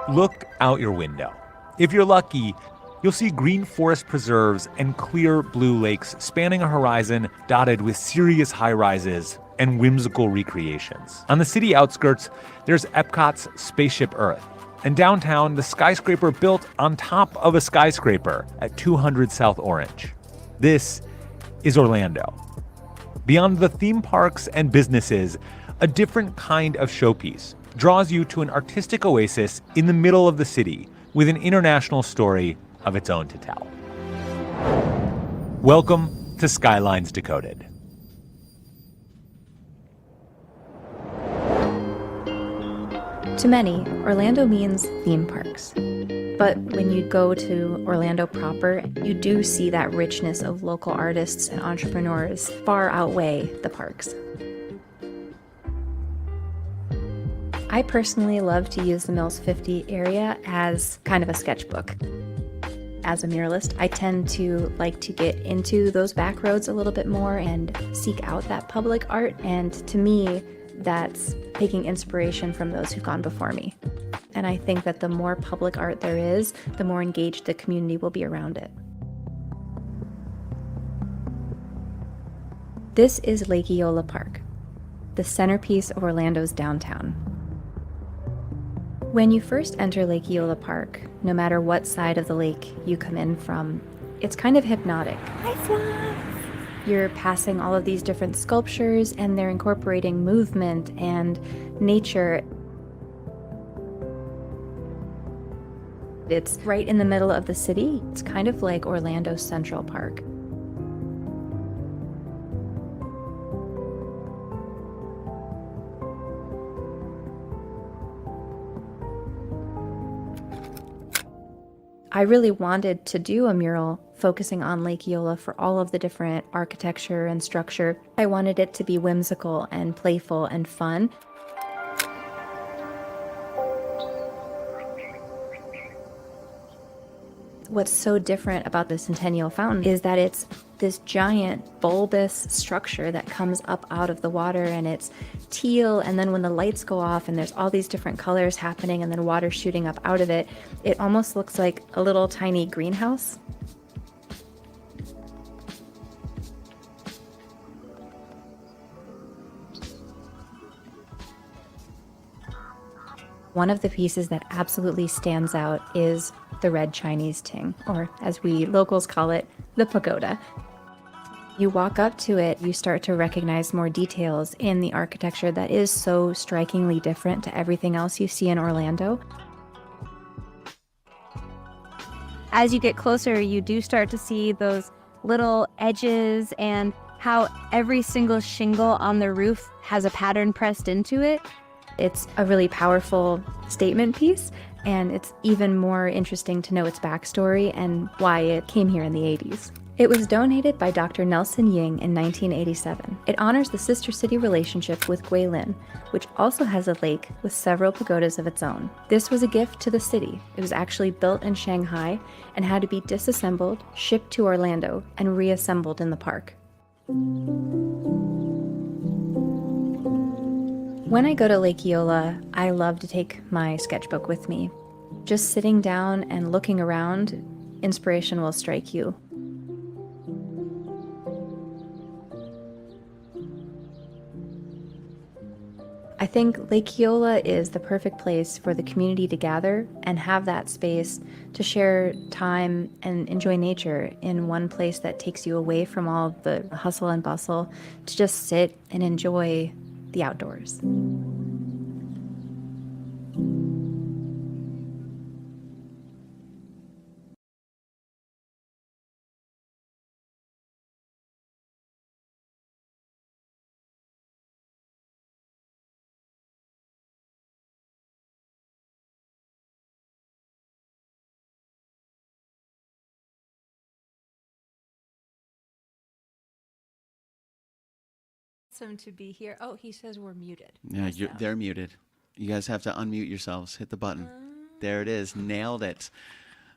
Look out your window. If you're lucky, you'll see green forest preserves and clear blue lakes spanning a horizon dotted with serious high-rises and whimsical recreations. On the city outskirts, there's Epcot's Spaceship Earth, and downtown, the skyscraper built on top of a skyscraper at 200 South Orange. This is Orlando. Beyond the theme parks and businesses, a different kind of showpiece draws you to an artistic oasis in the middle of the city with an international story of its own to tell. Welcome to Skylines Decoded. To many, Orlando means theme parks. But when you go to Orlando proper, you do see that richness of local artists and entrepreneurs far outweigh the parks. I personally love to use the Mills 50 area as kind of a sketchbook. As a muralist, I tend to like to get into those back roads a little bit more and seek out that public art, and to me, that's taking inspiration from those who've gone before me. And I think that the more public art there is, the more engaged the community will be around it. This is Lake Eola Park, the centerpiece of Orlando's downtown. When you first enter Lake Eola Park, no matter what side of the lake you come in from, it's kind of hypnotic. You're passing all of these different sculptures, and they're incorporating movement and nature. It's right in the middle of the city. It's kind of like Orlando's Central Park. I really wanted to do a mural focusing on Lake Eola for all of the different architecture and structure. I wanted it to be whimsical and playful and fun. What's so different about the Centennial Fountain is that it's this giant bulbous structure that comes up out of the water, and it's teal, and then when the lights go off and there's all these different colors happening and then water shooting up out of it, it almost looks like a little tiny greenhouse. One of the pieces that absolutely stands out is the red Chinese ting, or as we locals call it, the pagoda. You walk up to it, you start to recognize more details in the architecture that is so strikingly different to everything else you see in Orlando. As you get closer, you do start to see those little edges and how every single shingle on the roof has a pattern pressed into it. It's a really powerful statement piece, and it's even more interesting to know its backstory and why it came here in the 80s. It was donated by Dr. Nelson Ying in 1987. It honors the sister city relationship with Guilin, which also has a lake with several pagodas of its own. This was a gift to the city. It was actually built in Shanghai and had to be disassembled, shipped to Orlando, and reassembled in the park. When I go to Lake Eola, I love to take my sketchbook with me. Just sitting down and looking around, inspiration will strike you. I think Lake Eola is the perfect place for the community to gather and have that space to share time and enjoy nature in one place that takes you away from all the hustle and bustle, to just sit and enjoy the outdoors. Awesome to be here. Oh, he says we're muted. Yeah, they're muted. You guys have to unmute yourselves. Hit the button. There it is. Nailed it.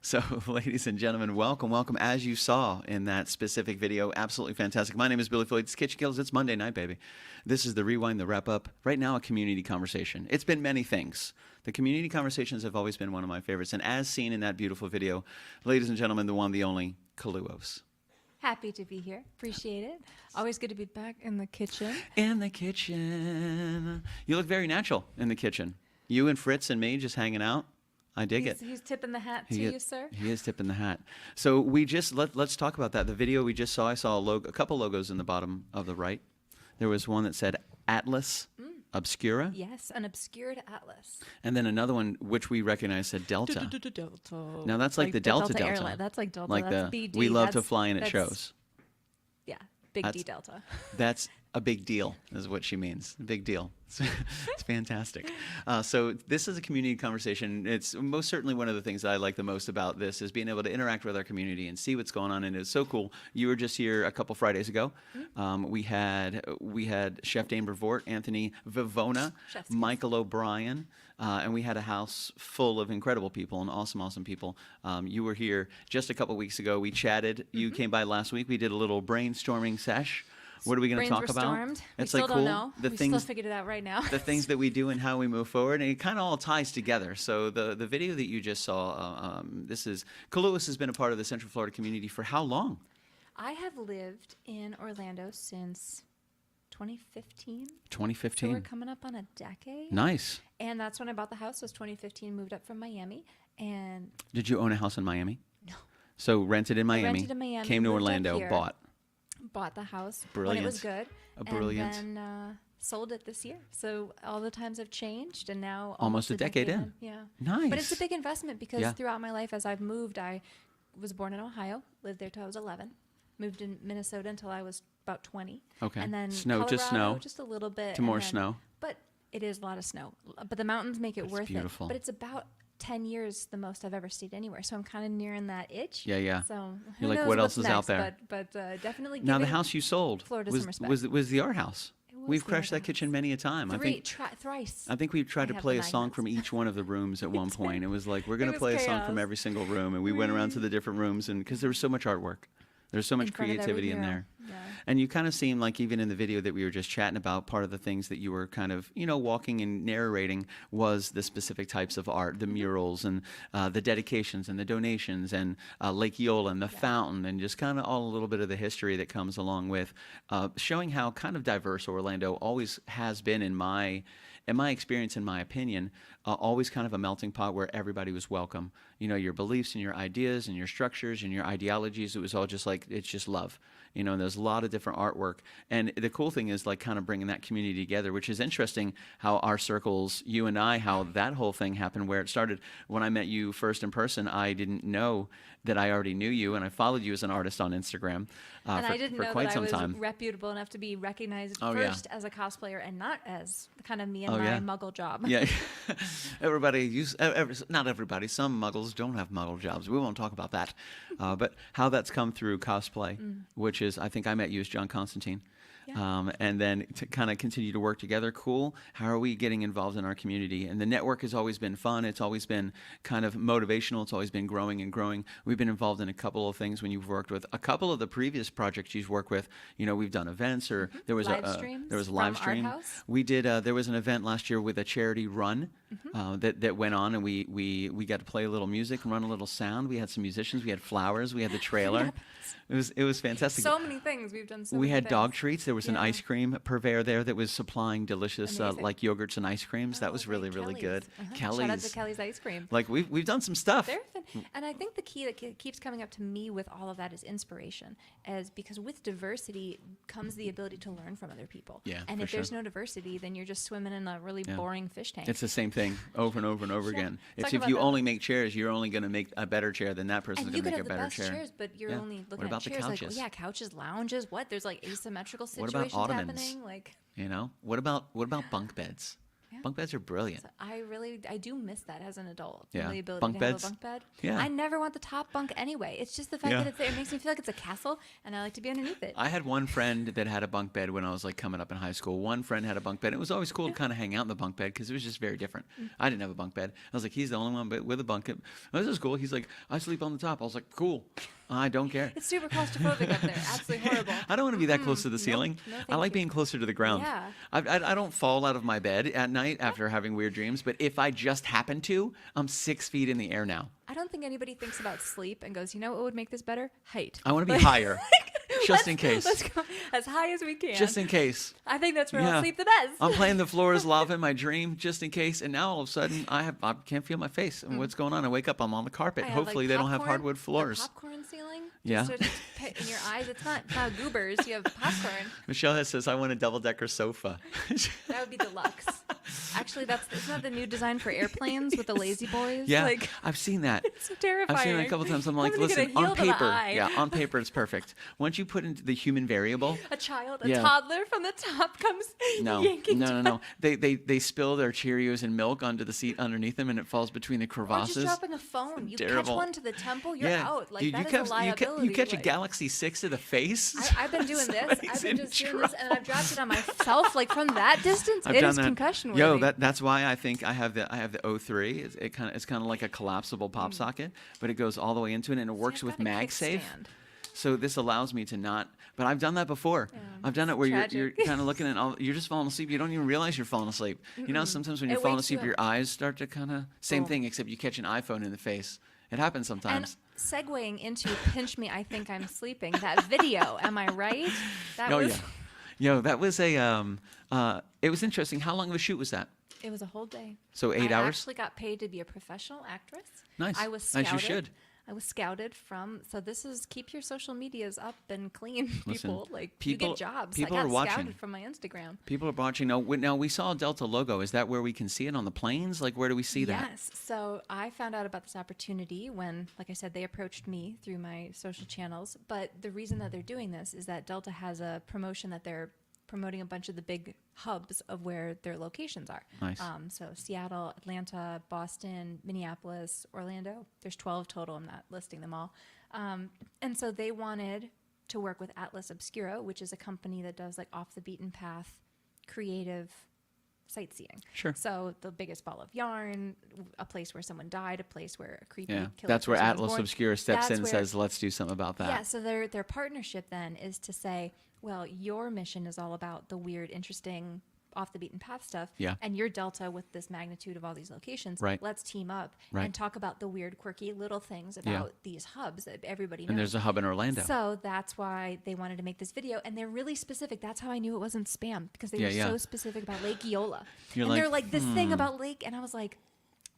So, ladies and gentlemen, welcome, welcome. As you saw in that specific video, absolutely fantastic. My name is Billy Floyd. It's Kitchen Kills. It's Monday night, baby. This is the Rewind, the wrap-up. Right now, a community conversation. It's been many things. The community conversations have always been one of my favorites. And as seen in that beautiful video, ladies and gentlemen, the one, the only, KALUOHS. Happy to be here. Appreciate it. Always good to be back in the kitchen. In the kitchen. You look very natural in the kitchen. You and Fritz and me just hanging out. I dig it. He's tipping the hat to you, sir. He is tipping the hat. So we just let's talk about that. The video we just saw, I saw a couple logos in the bottom of the right. There was one that said Atlas Obscura. Yes, an obscured atlas. And then another one which we recognize said Delta. Delta. Now that's like the Delta airline. That's like Delta. Like that's the BD. we love to fly and it shows. Yeah, big D Delta. That's a big deal, is what she means. Big deal. It's fantastic. So this is a community conversation. It's most certainly one of the things that I like the most about this is being able to interact with our community and see what's going on. And it's so cool. You were just here a couple Fridays ago. We had Chef Dane Brevoort, Anthony Vivona, Michael O'Brien, and we had a house full of incredible people and awesome people. You were here just a couple weeks ago. We chatted. You came by last week. We did a little brainstorming sesh. What are we going to talk about? It's we still like don't cool. know. The we things, still figured it out right now. The things that we do and how we move forward, and it kind of all ties together. So the video that you just saw, this is KALUOHS has been a part of the Central Florida community for how long? I have lived in Orlando since 2015. 2015. So we're coming up on a decade. Nice. And that's when I bought the house. Was 2015. Moved up from Miami. And did you own a house in Miami? No. So rented in Miami. Rented in Miami. Came to moved up Orlando. here, bought the house Brilliant. when it was good. Brilliant. And then sold it this year. So all the times have changed, and now almost a decade in. Yeah. Nice. But it's a big investment because throughout my life, as I've moved, I was born in Ohio, lived there till I was 11, moved in Minnesota until I was about 20. Okay. And then Snow, Colorado, just snow. just a little bit. To more snow. But it is a lot of snow. But the mountains make it worth beautiful. it. But it's about 10 years the most I've ever stayed anywhere. So I'm kind of nearing that itch. Yeah. So You're who like, knows what else what's is out next, there? But definitely Now the giving house you sold Florida some respect. was the art house. was We've the crashed art that kitchen house. many a time. Thrice. I think we tried to have play the a song magnets. from each one of the rooms at one point. It was like, we're going It to was play a song from chaos. every single room. And we went around to the different rooms, and because there was so much artwork. There's so much In front of every creativity in hero. there. Yeah. And you kind of seem like even in the video that we were just chatting about, part of the things that you were kind of, walking and narrating was the specific types of art, the murals and the dedications and the donations and Lake Eola and the fountain and just kind of all a little bit of the history that comes along with showing how kind of diverse Orlando always has been in my experience, in my opinion, always kind of a melting pot where everybody was welcome. Your beliefs and your ideas and your structures and your ideologies, it was all just like, it's just love. And there's a lot of different artwork. And the cool thing is like kind of bringing that community together, which is interesting how our circles, you and I, how that whole thing happened, where it started. When I met you first in person, I didn't know that I already knew you, and I followed you as an artist on Instagram And I didn't for know quite that I some was not reputable enough to be recognized Oh, yeah. first as a cosplayer and not as kind of me and Oh, my yeah. muggle job. Yeah, not everybody. Some muggles don't have muggle jobs. We won't talk about that. But how that's come through cosplay, which is, I think I met you as John Constantine. And then to kind of continue to work together. Cool. How are we getting involved in our community? And the network has always been fun. It's always been kind of motivational. It's always been growing and growing. We've been involved in a couple of things when you've worked with a couple of the previous projects you've worked with. We've done events, or there was Live a streams there was a from live Art stream. House. We did. There was an event last year with a charity run that went on, and we got to play a little music and run a little sound. We had some musicians. We had flowers. We had the trailer. It was fantastic. So many things we've done. We many had things. dog treats. There was an Yeah. ice cream purveyor there that was supplying delicious Amazing. like yogurts and ice creams. That was Oh, really, right, really good. Kelly's. Kelly's. Shout out to Kelly's Ice Cream. Like we've done some stuff. They're fun. And I think the key that keeps coming up to me with all of that is inspiration, because with diversity comes the ability to learn from other people. Yeah, and for if there's sure. no diversity, then you're just swimming in a really boring fish tank. It's the same thing over and over and over Yeah. again. It's Talk if about you that. only make chairs, you're only going to make a better chair than that person's and going you to could make a have the better best chair. chairs, but you're Yeah. only looking What about at the chairs couches? like, couches, lounges. What? There's like asymmetrical What situations about ottomans? happening. Like, What about bunk beds? Bunk beds are brilliant. So I do miss that as an adult. Yeah. The ability Bunk to have beds? a bunk bed. Yeah. I never want the top bunk anyway. It's just the fact that it's there. It makes me feel like it's a castle, and I like to be underneath it. I had one friend that had a bunk bed when I was like coming up in high school. One friend had a bunk bed. It was always cool to kind of hang out in the bunk bed because it was just very different. I didn't have a bunk bed. I was like, he's the only one with a bunk bed. Oh, this is cool. He's like, I sleep on the top. I was like, cool. I don't care. It's super claustrophobic up there. Absolutely horrible. I don't want to be that close to the ceiling. No, I thank like you. being closer to the ground. Yeah. I don't fall out of my bed at night after having weird dreams, but if I just happen to, I'm 6 feet in the air now. I don't think anybody thinks about sleep and goes, you know what would make this better? Height. I want to be higher, just in case. Let's go as high as we can. Just in case. I think that's where Yeah. I'll sleep the best. I'm playing The Floor is Lava in my dream, just in case. And now all of a sudden, I can't feel my face. And what's going on? I wake up, I'm on the carpet. I have, Hopefully, they don't have popcorn, hardwood floors. The popcorn ceiling. Yeah. Just in your eyes, it's not goobers. You have popcorn. Michelle says, I want a double-decker sofa. That would be deluxe. Actually, isn't that the new design for airplanes with the lazy boys? Yeah, Like, I've seen that. it's so terrifying. I've seen it a couple times. I'm like, I'm gonna get a listen, on heel to the paper, eye. yeah, on paper it's perfect. Once you put into the human variable, A child, Yeah. toddler from the top comes yanking no. They spill their Cheerios and milk onto the seat underneath them, and it falls between the Or just crevasses. dropping a phone. You catch Terrible. one to the temple, you're yeah, out. Like, you, that is catch, a liability. you catch a like- Galaxy 6 to the face. I've been doing this. I've Somebody's been in just doing trouble. this, and I've dropped it on myself. Like, from that distance, I've it done is that. concussion worthy. Yo, that's why I think I have the O3. It's kind of like a collapsible pop socket, but it goes all the way into it, and it works I've with got a MagSafe. kickstand. So this allows me to not. But I've done that before. I've done it where you're tragic. kind of looking at you're just falling asleep. You don't even realize you're falling asleep. You know, sometimes when you're It falling wakes you asleep, your up. eyes start to kind of same Boom. thing, except you catch an iPhone in the face. It happens And sometimes. segueing into Pinch Me, I Think I'm Sleeping, that video, am I right? That Oh was, yeah. Yo, that was it was interesting. How long of a shoot was that? It was a whole day. So 8 I hours? actually got paid to be a professional actress. Nice. I was scouted. As you should. I was scouted from. So this is keep your social medias up and clean, Listen, people. Like you people- get jobs. people I are got watching. scouted from my Instagram. People are watching. Now we saw a Delta logo. Is that where we can see it on the planes? Like, where do we see that? Yes. So I found out about this opportunity when, like I said, they approached me through my social channels. But the reason that they're doing this is that Delta has a promotion that they're promoting a bunch of the big hubs of where their locations are. Nice. So Seattle, Atlanta, Boston, Minneapolis, Orlando. There's 12 total. I'm not listing them all. And so they wanted to work with Atlas Obscura, which is a company that does like off the beaten path, creative sightseeing. Sure. So the biggest ball of yarn, a place where someone died, a place where a creepy Yeah, killer that's where person was Atlas born. Obscura steps That's in and where- says, "Let's do something about that." Yeah, so their partnership then is to say, well, your mission is all about the weird, interesting, off the beaten path stuff. Yeah. And you're Delta with this magnitude of all these locations. Right. Let's team up Right. and talk about the weird, quirky little things about these hubs that everybody knows. And there's a hub in Orlando. So that's why they wanted to make this video, and they're really specific. That's how I knew it wasn't spam, because they Yeah, were yeah. so specific about Lake Eola. You're and they're like, like this thing about Lake, and I was like,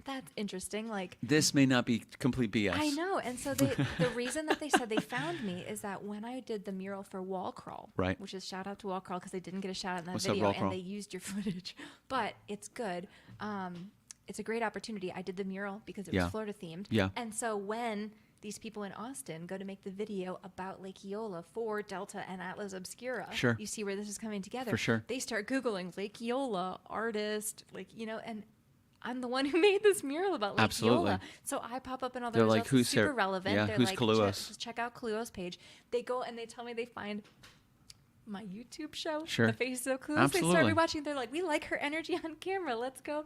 that's interesting. Like, This may not be complete BS. I know. And so the reason that they said they found me is that when I did the mural for Wall Crawl, Right. which is shout out to Wall Crawl because they didn't get a shout out in that What's up, video Wall Crawl? and they used your footage, but it's good. It's a great opportunity. I did the mural because it Yeah. was Florida themed. Yeah. And so when these people in Austin go to make the video about Lake Eola for Delta and Atlas Obscura, Sure. you see where this is coming together. For sure. They start Googling Lake Eola, artist, like, and I'm the one who made this mural about Lake Absolutely. Eola. So I pop up in all the They're like, results. who's It's super here? relevant. Yeah, They're who's like, KALUOHS? check out KALUOHS page. They go and they tell me they find my YouTube show, Sure. The Faces of KALUOHS. They Absolutely. started watching. They're like, we like her energy on camera. Let's go.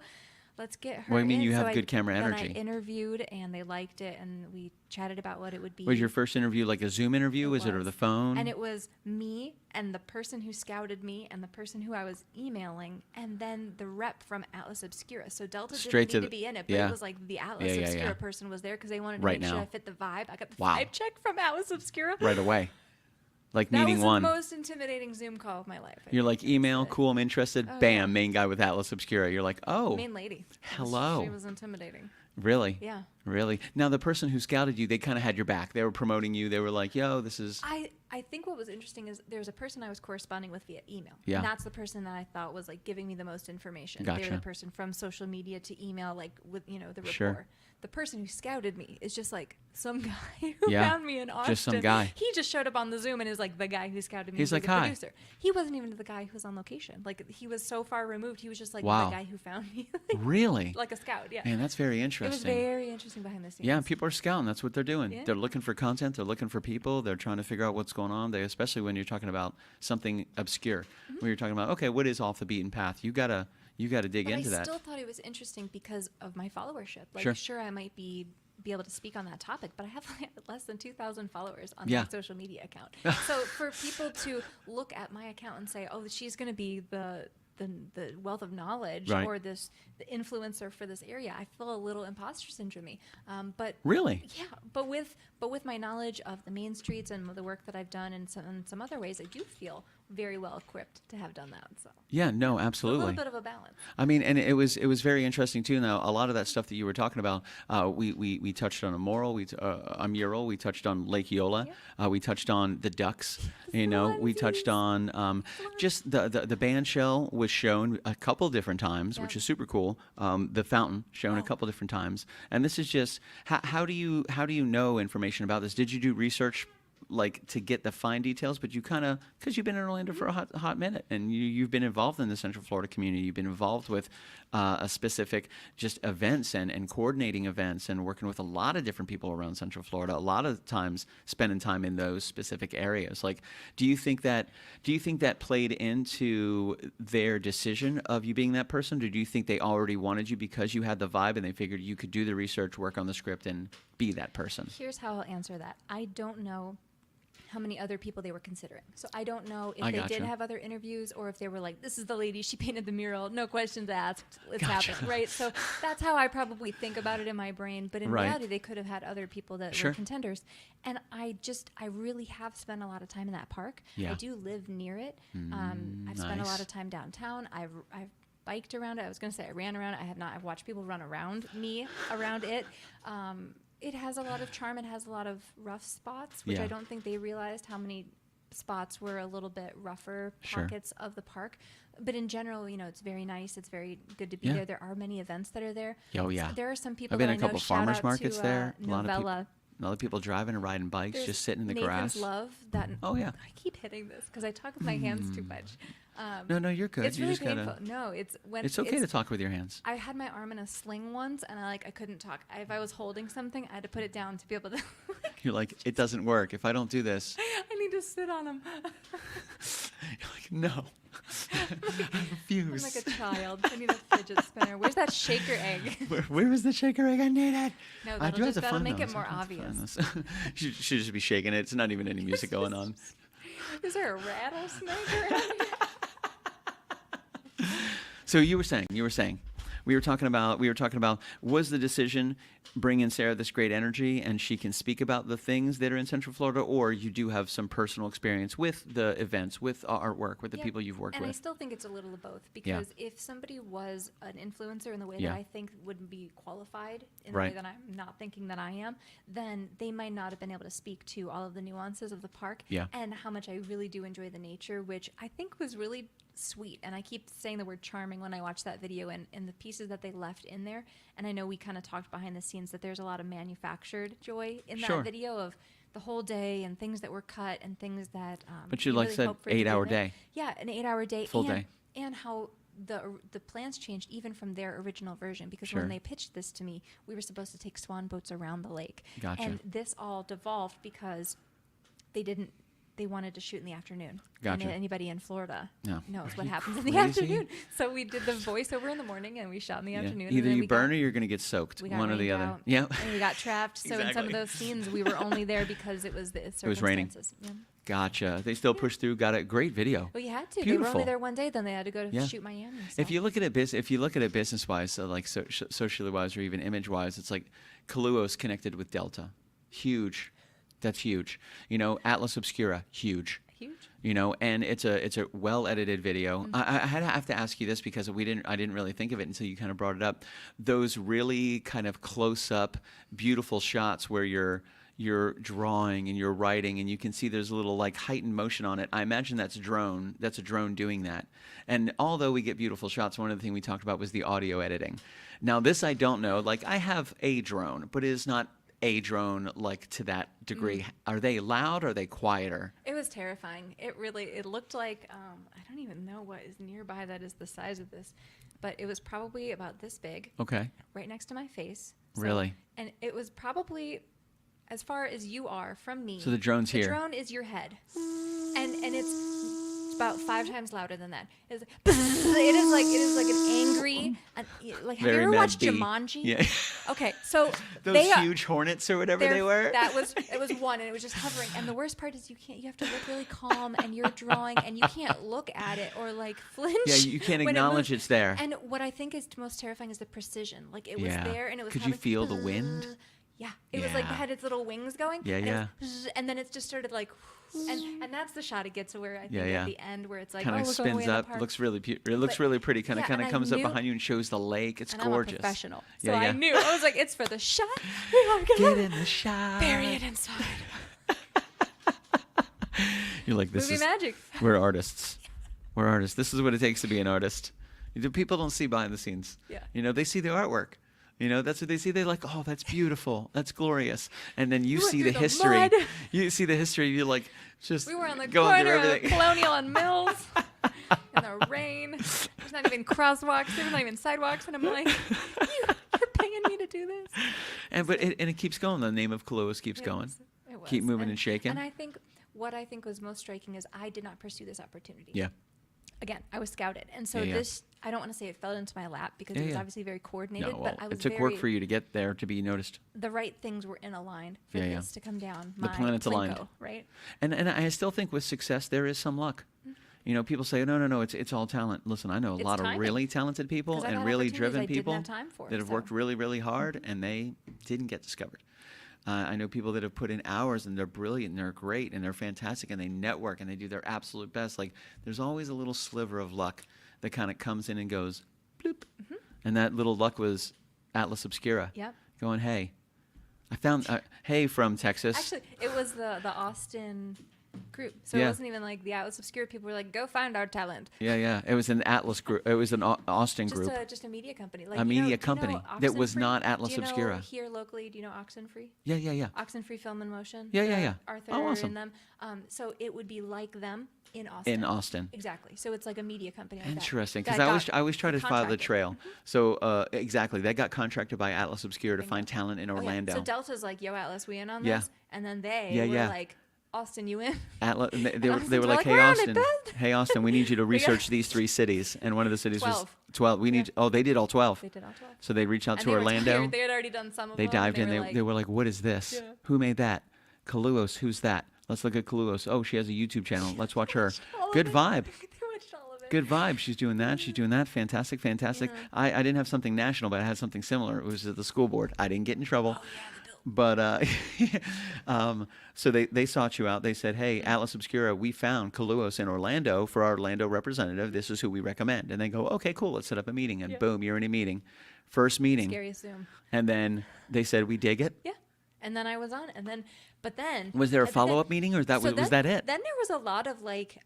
Let's get her. Well, I mean, in. you So have good camera then energy. I interviewed and they liked it and we chatted about what it would be. Was your first interview like a Zoom interview? Was it over was. the phone? And it was me and the person who scouted me and the person who I was emailing and then the rep from Atlas Obscura. So Delta Straight didn't to need to be in it, but yeah. it was like the Atlas Yeah, yeah, Obscura yeah. person was there because they wanted to Right make sure now. I fit the vibe. I got the Wow. vibe check from Atlas Obscura. right away. Like That meeting was one. the most intimidating Zoom call of my life. I You're think. like, email, That's it. cool, I'm interested. Oh, Bam, yeah. main guy with Atlas Obscura. You're like, oh, Main lady. hello. She was intimidating. really? Yeah. Really? Now, the person who scouted you, they kind of had your back. They were promoting you. They were like, yo, this is... I think what was interesting is there was a person I was corresponding with via email. Yeah. And that's the person that I thought was like giving me the most information. Gotcha. They were the person from social media to email, like with, the rapport. Sure. The person who scouted me is just like some guy who Yeah, found me in Austin. just some guy. He just showed up on the Zoom and is like the guy who scouted me. He's like, the "Hi." producer. He wasn't even the guy who was on location. Like he was so far removed. He was just like Wow. the guy who found me. Really? Like a scout, yeah. Man, that's very It interesting. was very interesting behind the scenes. Yeah, people are scouting. That's what they're doing. Yeah. They're looking for content. They're looking for people. They're trying to figure out what's going on. Especially when you're talking about something obscure. When you're talking about, okay, what is off the beaten path? You gotta dig But into I that. still thought it was interesting because of my followership. Like, Sure. sure, I might be able to speak on that topic, but I have like less than 2,000 followers on Yeah. my social media account. So for people to look at my account and say, "Oh, she's going to be the wealth of knowledge Right. or the influencer for this area," I feel a little imposter syndrome. But Really? yeah, but with my knowledge of the main streets and the work that I've done in some other ways, I do feel very well equipped to have done that. So Yeah, no, a absolutely. little bit of a balance. I mean, and it was very interesting too. Now, a lot of that stuff that you were talking about, we touched on a mural. We touched on Lake Eola. We touched on the ducks. We touched on just the band shell was shown a couple different times, which is super cool. The fountain shown a couple different times, and this is just how do you know information about this? Did you do research? Like to get the fine details, but you kind of, because you've been in Orlando for a hot minute, and you've been involved in the Central Florida community. You've been involved with a specific just events and coordinating events and working with a lot of different people around Central Florida. A lot of times spending time in those specific areas. Like, do you think that played into their decision of you being that person? Or do you think they already wanted you because you had the vibe and they figured you could do the research, work on the script, and be that person? Here's how I'll answer that. I don't know how many other people they were considering. So I don't know if I they gotcha. did have other interviews or if they were like, this is the lady, she painted the mural, no questions asked, it's Gotcha. happening, right? So that's how I probably think about it in my brain. But in Right. reality, they could have had other people that Sure. were contenders. And I really have spent a lot of time in that park. Yeah. I do live near it. I've spent a nice. lot of time downtown. I've biked around it. I was going to say I ran around it. I have not. I've watched people run around me around it. It has a lot of charm. It has a lot of rough spots, which Yeah. I don't think they realized how many spots were a little bit rougher Sure. pockets of the park. But in general, it's very nice. It's very good to be Yeah. there. There are many events that are there. Oh, yeah. So there are some people I've been that in a I know. couple Shout farmers out markets to, there. A lot of people. Novella. A lot of people driving and riding bikes, There's just sitting in the Nathan's grass. Love. That Oh, yeah. I keep hitting this because I talk with my hands too much. No, you're good. It's you really just gotta. painful. No, it's when It's okay to talk with your hands. I had my arm in a sling once, and I couldn't talk. If I was holding something, I had to put it down to be able to. You're like, it doesn't work if I don't do this. I need to sit on them. You're like, no. I I'm refuse. like a child. I need a fidget spinner. Where's that shaker egg? Where is the shaker egg? I need it. No, I that'll do have to that'll find make those. it more I have to find obvious. those. You should just be shaking it. It's not even any music going on. Is there a rattlesnake around here? So you were saying, we were talking about, was the decision bring in Sarah this great energy and she can speak about the things that are in Central Florida, or you do have some personal experience with the events, with artwork, with the Yeah, people you've worked and I with? still think it's a little of both because if somebody was an influencer in the way Yeah. that I think wouldn't be qualified in Right. the way that I'm not thinking that I am, then they might not have been able to speak to all of the nuances of the park Yeah. and how much I really do enjoy the nature, which I think was really sweet. And I keep saying the word charming when I watch that video and the pieces that they left in there. And I know we kind of talked behind the scenes that there's a lot of manufactured joy in Sure. that video of the whole day and things that were cut and things that But you like really said hope for it to be 8-hour in there. day. Yeah, an 8-hour day. Full and, day. And how the plans changed even from their original version, because Sure. when they pitched this to me, we were supposed to take swan boats around the lake. Gotcha. And this all devolved because they wanted to shoot in the afternoon. Gotcha. And anybody in Florida No. knows Are what you happens in the crazy? afternoon. So we did the voiceover in the morning and we shot in the Yeah. afternoon. and Either then you we burn got- or you're going to get soaked. we got One or the rained other. out, Yeah. And we got trapped. So in some Exactly. of those scenes, we were only there because it was the was raining. circumstances. Yeah. Gotcha. They still pushed through. Got a great video. Well, you had to. They Beautiful. were only there one day. Then they had to go to Yeah. shoot Miami. If so. you look at it, business wise, so like socially wise, or even image wise, it's like KALUOHS connected with Delta, huge. That's huge. Atlas Obscura, huge. Huge. and it's a well edited video. I have to ask you this because I didn't really think of it until you kind of brought it up. Those really kind of close up, beautiful shots where you're drawing and you're writing, and you can see there's a little like heightened motion on it. I imagine that's a drone doing that. And although we get beautiful shots, one of the things we talked about was the audio editing. Now this I don't know. Like I have a drone, but it is not a drone like to that degree. Are they loud or are they quieter? It was terrifying. It looked like, I don't even know what is nearby that is the size of this, but it was probably about this big. Okay. Right next to my face. Really? And it was probably as far as you are from me. So the drone's here. The drone is your head. And it's about 5 times louder than that. It is like an angry, like have Very you ever mad watched bee. Jumanji? Yeah. Okay, so Those huge hornets or whatever they were. It was one, and it was just hovering. And the worst part is you have to look really calm, and you're drawing, and you can't look at it or like flinch. Yeah, you can't when acknowledge it moves. it's there. And what I think is most terrifying is the precision. Like it was there, and it was. Could you feel the wind? Yeah, it was like it Yeah. had its little wings going. Yeah, and yeah. And then it just started like, and that's the shot it gets to where I think Yeah, yeah. at the end where it's like, Kind oh, of we're going way spins in the up. park. Looks really really pretty. Kind of and I comes up knew- behind you and shows the lake. It's and gorgeous. I'm a professional, so Yeah, yeah. I knew. I was like, it's for the shot. We are gonna Get in the shot. bury it inside. You're like, this Movie is magic. we're artists. We're artists. This is what it takes to be an artist. People don't see behind the scenes. Yeah. They see the artwork. That's what they see. They're like, oh, that's beautiful. That's glorious. And then you went see the through the history. mud. You see the history. You're like, just We were on the going through corner of everything. Colonial and Mills in the rain. There's not even crosswalks. There's not even sidewalks. And I'm like, you're paying me to do this? But it keeps going. The name of KALUOHS keeps going. It was. Keep moving and shaking. And I think what I think was most striking is I did not pursue this opportunity. Yeah. Again, I was scouted. And so Yeah, yeah. this, I don't want to say it fell into my lap because Yeah, it was yeah. obviously very coordinated, No, but I was it took very, work for you to get there to be noticed. the right things were in a line for Yeah, yeah. this to come down. The planets aligned. Plinko, right? And I still think with success there is some luck. People say, no, it's all talent. Listen, I know a It's lot timing. of really talented people 'Cause I've and had really opportunities driven I didn't people have time for, that have so. worked really, really hard, and they didn't get discovered. I know people that have put in hours, and they're brilliant, and they're great, and they're fantastic, and they network, and they do their absolute best. Like, there's always a little sliver of luck that kind of comes in and goes, bloop. And that little luck was Atlas Obscura. Yep. Going, hey, I found, hey, from Texas. Actually, it was the Austin group. So Yeah. it wasn't even like the Atlas Obscure people were like, go find our talent. Yeah. It was an Atlas group. It was an Austin group. Just a media company. Like, A media do you know company that was Oxenfree? not Atlas do you know Obscura. Here locally, do you know Oxenfree? Yeah. Oxenfree Film and Motion. Yeah. Arthur Oh, awesome. and them. So it would be like them in Austin. In Austin. Exactly. So it's like a media company. Like Interesting, that because I got always try to follow the contracted. trail. So exactly, that got contracted by Atlas Obscura to find talent in Oh, yeah. Orlando. So Delta's like, yo, Atlas, we in on Yeah. this? And then they Yeah, were yeah. like, Austin, you in? Atlas, and they were Austin's like, like, hey "We're on it, Austin, Ben." hey Austin, we need you to research these 3 cities, and one of the cities 12. was 12. We need. Oh, they did all 12. They did all 12. So they reached out And to they were Orlando. tired. They had already done some of They them. dived in. and They were like, what is this? Yeah. Who made that? KALUOHS. Who's that? Let's look at KALUOHS. Oh, she has a YouTube channel. Let's watch her. all of Good it. vibe. They watched all of it. Good vibe. She's doing that. She's doing that. Fantastic. Yeah. I didn't have something national, but I had something similar. It was at the school board. I didn't get in trouble. Oh, yeah, the bill. But so they sought you out. They said, hey, Atlas Obscura, we found KALUOHS in Orlando for our Orlando representative. This is who we recommend. And they go, okay, cool. Let's set up a meeting. And Yeah. boom, you're in a meeting. First meeting. Scariest Zoom. And then they said, we dig it. Yeah. And then I was on. And then, but then. Was there a but then- follow-up meeting, or was that so that it? Then there was a lot of like,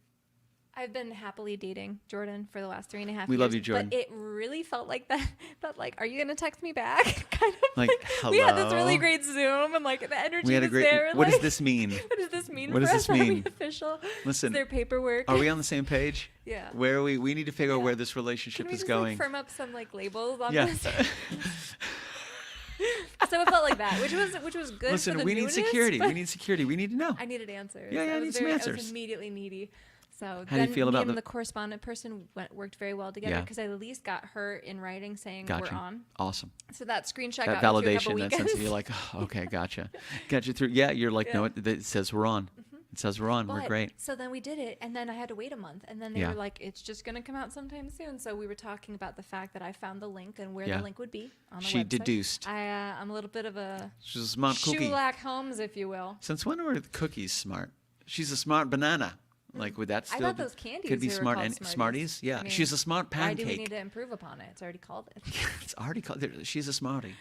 I've been happily dating Jordan for the last 3.5 years. We love you, Jordan. But it really felt like that like, are you going to text me back? kind of Like, we had this hello? really great Zoom and like the energy We had a was great. there. What like, does this mean? What does this mean What for does us? this Are mean? we official? Listen, Is there paperwork? Are we on the same page? Yeah. Where are we? We need to figure out Yeah. where this relationship Can we is just going. like firm up some like labels on Yeah. this? So it felt like that, which was good. Listen, for the we need newness, security. but We need security. We need to know. I needed answers. Yeah, I need some I answers. was immediately needy. So How do then you feel me about and the- the correspondent person worked very well together Yeah. because I at least got her in writing saying Gotcha. we're on. Awesome. So that screenshot That got me through a couple validation, that weekends. sense of you're like, oh, okay, gotcha. Got you through. Yeah, you're like, Yeah. no, it says we're on. It says we're on. We're But- great. So then we did it, and then I had to wait a month, and then they Yeah. were like, "It's just going to come out sometime soon." So we were talking about the fact that I found the link and where Yeah. the link would be on the She website. deduced. I'm a little bit of a She's a smart cookie. Shoulak Holmes, if you will. Since when were the cookies smart? She's a smart banana. Like, would that I still thought those candies could be were smart called and Smarties. Smarties? Yeah, I mean, she's a smart Why do we pancake. need to improve upon it? It's already called it. It's already called. She's a smartie.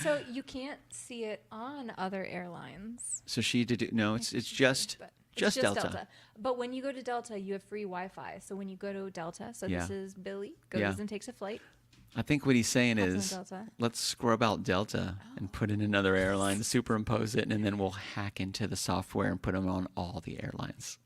So you can't see it on other airlines. So she did. No, it's just But just Delta. But when you go to Delta, you have free Wi-Fi. So when you go to Delta, so Yeah. this is Billy goes Yeah. and takes a flight. I think what he's saying Hops on is, Delta. let's scrub out Delta and put in another airline, superimpose it, and then we'll hack into the software and put them on all the airlines.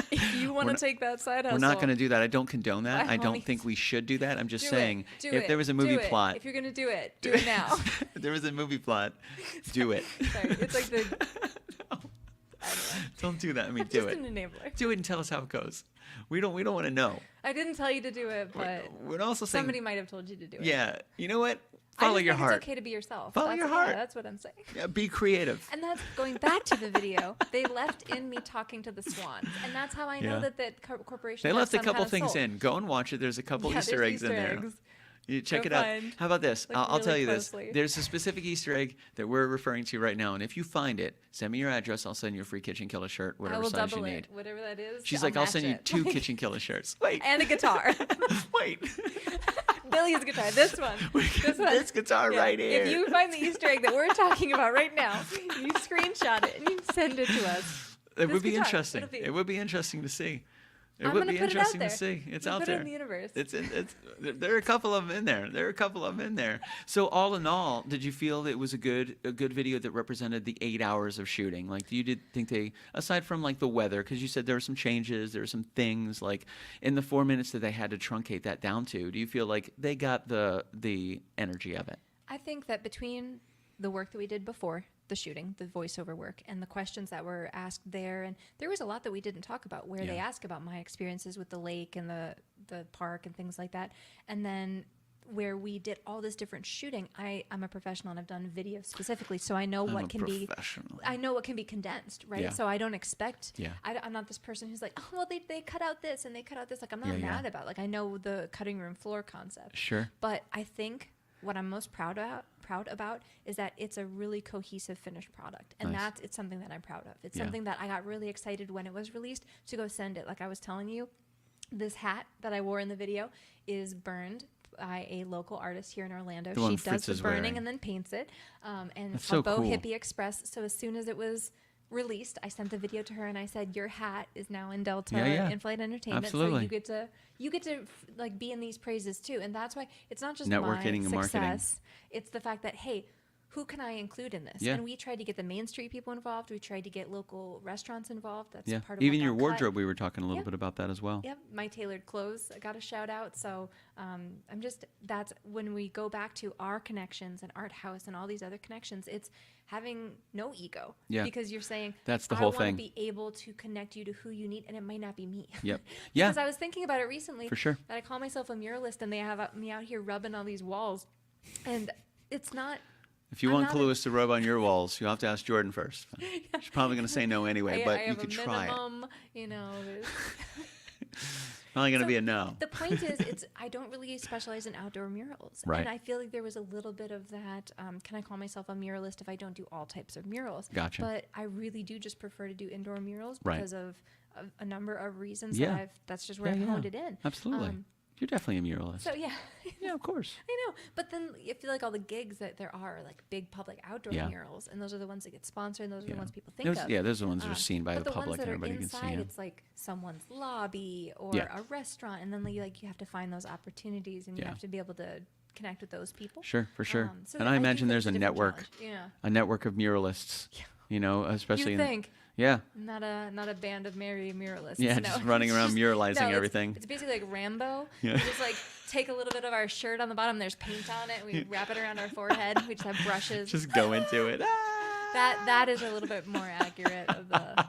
If you want to take that side hustle, We're not going to do that. I don't condone that. By I all don't means. think we should do that. I'm just do saying, it. Do if it. there was a Do movie it. plot, If you're gonna do it now. if there was a movie plot, do it. Sorry, it's like the. Don't do that. I mean, I'm do just it. an enabler. Do it and tell us how it goes. We don't want to know. I didn't tell you to do it, but We're also saying, somebody might have told you to do it. yeah, you know what? I Follow just your think heart. It's okay to be yourself. Follow That's- your heart. Yeah, that's what I'm saying. Yeah, be creative. And that's going back to the video. They left in me talking to the swans, and that's how I know Yeah. that corporation. They has left a some couple kind of things soul. in. Go and watch it. There's a couple Yeah, Easter there's eggs in Easter there. eggs. You check Go it out. find. How about this? Look I'll tell really you closely. this. There's a specific Easter egg that we're referring to right now, and if you find it, send me your address. I'll send you a free Kitchen Killer shirt, I whatever will size double you it, need. whatever that is. She's like, I'll match send you it. 2 Kitchen Killer shirts. Wait, and a guitar. wait. Billy's guitar. This one. This one. This guitar Yeah. right here. If you find the Easter egg that we're talking about right now, you screenshot it and you send it to us. It this would be guitar, interesting. it'll be- It would be interesting to see. It I'm would gonna be put it out interesting to there. see. It's You out put there. it in the universe. There are a couple of them in there. There are a couple of them in there. So all in all, did you feel it was a good video that represented the 8 hours of shooting? Like, think they, aside from like the weather, because you said there were some changes, there were some things like in the 4 minutes that they had to truncate that down to. Do you feel like they got the energy of it? I think that between the work that we did before the shooting, the voiceover work, and the questions that were asked there, and there was a lot that we didn't talk about where they ask about my experiences with the lake and the park and things like that, and then where we did all this different shooting. I'm a professional and I've done video specifically, so I know what can be. I know what can be condensed, right? Yeah. So I don't expect. Yeah. I'm not this person who's like, oh well, they cut out this and they cut out this. Like I'm not Yeah, mad about. Like I know the cutting room floor concept. Sure. But I think what I'm most proud about is that it's a really cohesive finished product, and Nice. it's something that I'm proud of. It's Yeah. something that I got really excited when it was released to go send it. Like I was telling you, this hat that I wore in the video is burned by a local artist here in Orlando. The one She does Fritz the is burning wearing. and then paints it, and That's it's called so Bo cool. Hippie Express. So as soon as it was released, I sent the video to her and I said, your hat is now in Delta Yeah. in-flight entertainment. Absolutely. So you get to like be in these praises too. And that's why it's not just Networking my and marketing. success. It's the fact that, hey, who can I include in this? Yeah. And we tried to get the Main Street people involved. We tried to get local restaurants involved. That's Yeah. part of Even what your got cut. wardrobe, we were talking a little Yep. bit about that as well. Yep, my tailored clothes got a shout out. So that's when we go back to our connections and Art House and all these other connections, it's having no ego. Yeah. Because you're saying, That's the I whole want thing. to be able to connect you to who you need, and it might not be me. Yep. Yeah. Because I was thinking about it recently. For sure. That I call myself a muralist, and they have me out here rubbing on these walls, and it's not. If you I'm want not a- KALUOHS to rub on your walls, you'll have to ask Jordan first. She's probably going to say no anyway, I but you have could a try it. minimum, you know. there's- Probably going to So be a no. The point is, I don't really specialize in outdoor murals. Right. And I feel like there was a little bit of that. Can I call myself a muralist if I don't do all types of murals? Gotcha. But I really do just prefer to do indoor murals Right. because of a number of reasons Yeah. that's just where Yeah, I've honed yeah. it in. Absolutely. You're definitely a muralist. So yeah. Yeah, of course. I know, but then I feel like all the gigs that there are like big public outdoor Yeah. murals, and those are the ones that get sponsored, and those are Yeah. the ones people think Those, of. yeah, those are the ones that are Um, seen by but the ones public that and are everybody inside, can see them. it's like someone's lobby or Yeah. a restaurant, and then you have to find those opportunities, and you Yeah. have to be able to connect with those people. Sure, for sure. So And I I do imagine think there's a it's different network, challenge. a network of muralists. Yeah. You know, especially You think? Yeah. Not a band of merry muralists. Yeah, no. just running around muralizing it's- everything. It's basically like Rambo. Yeah. We just like take a little bit of our shirt on the bottom. There's paint on it. We wrap it around our forehead. We just have brushes. Just go into it. That is a little bit more accurate of the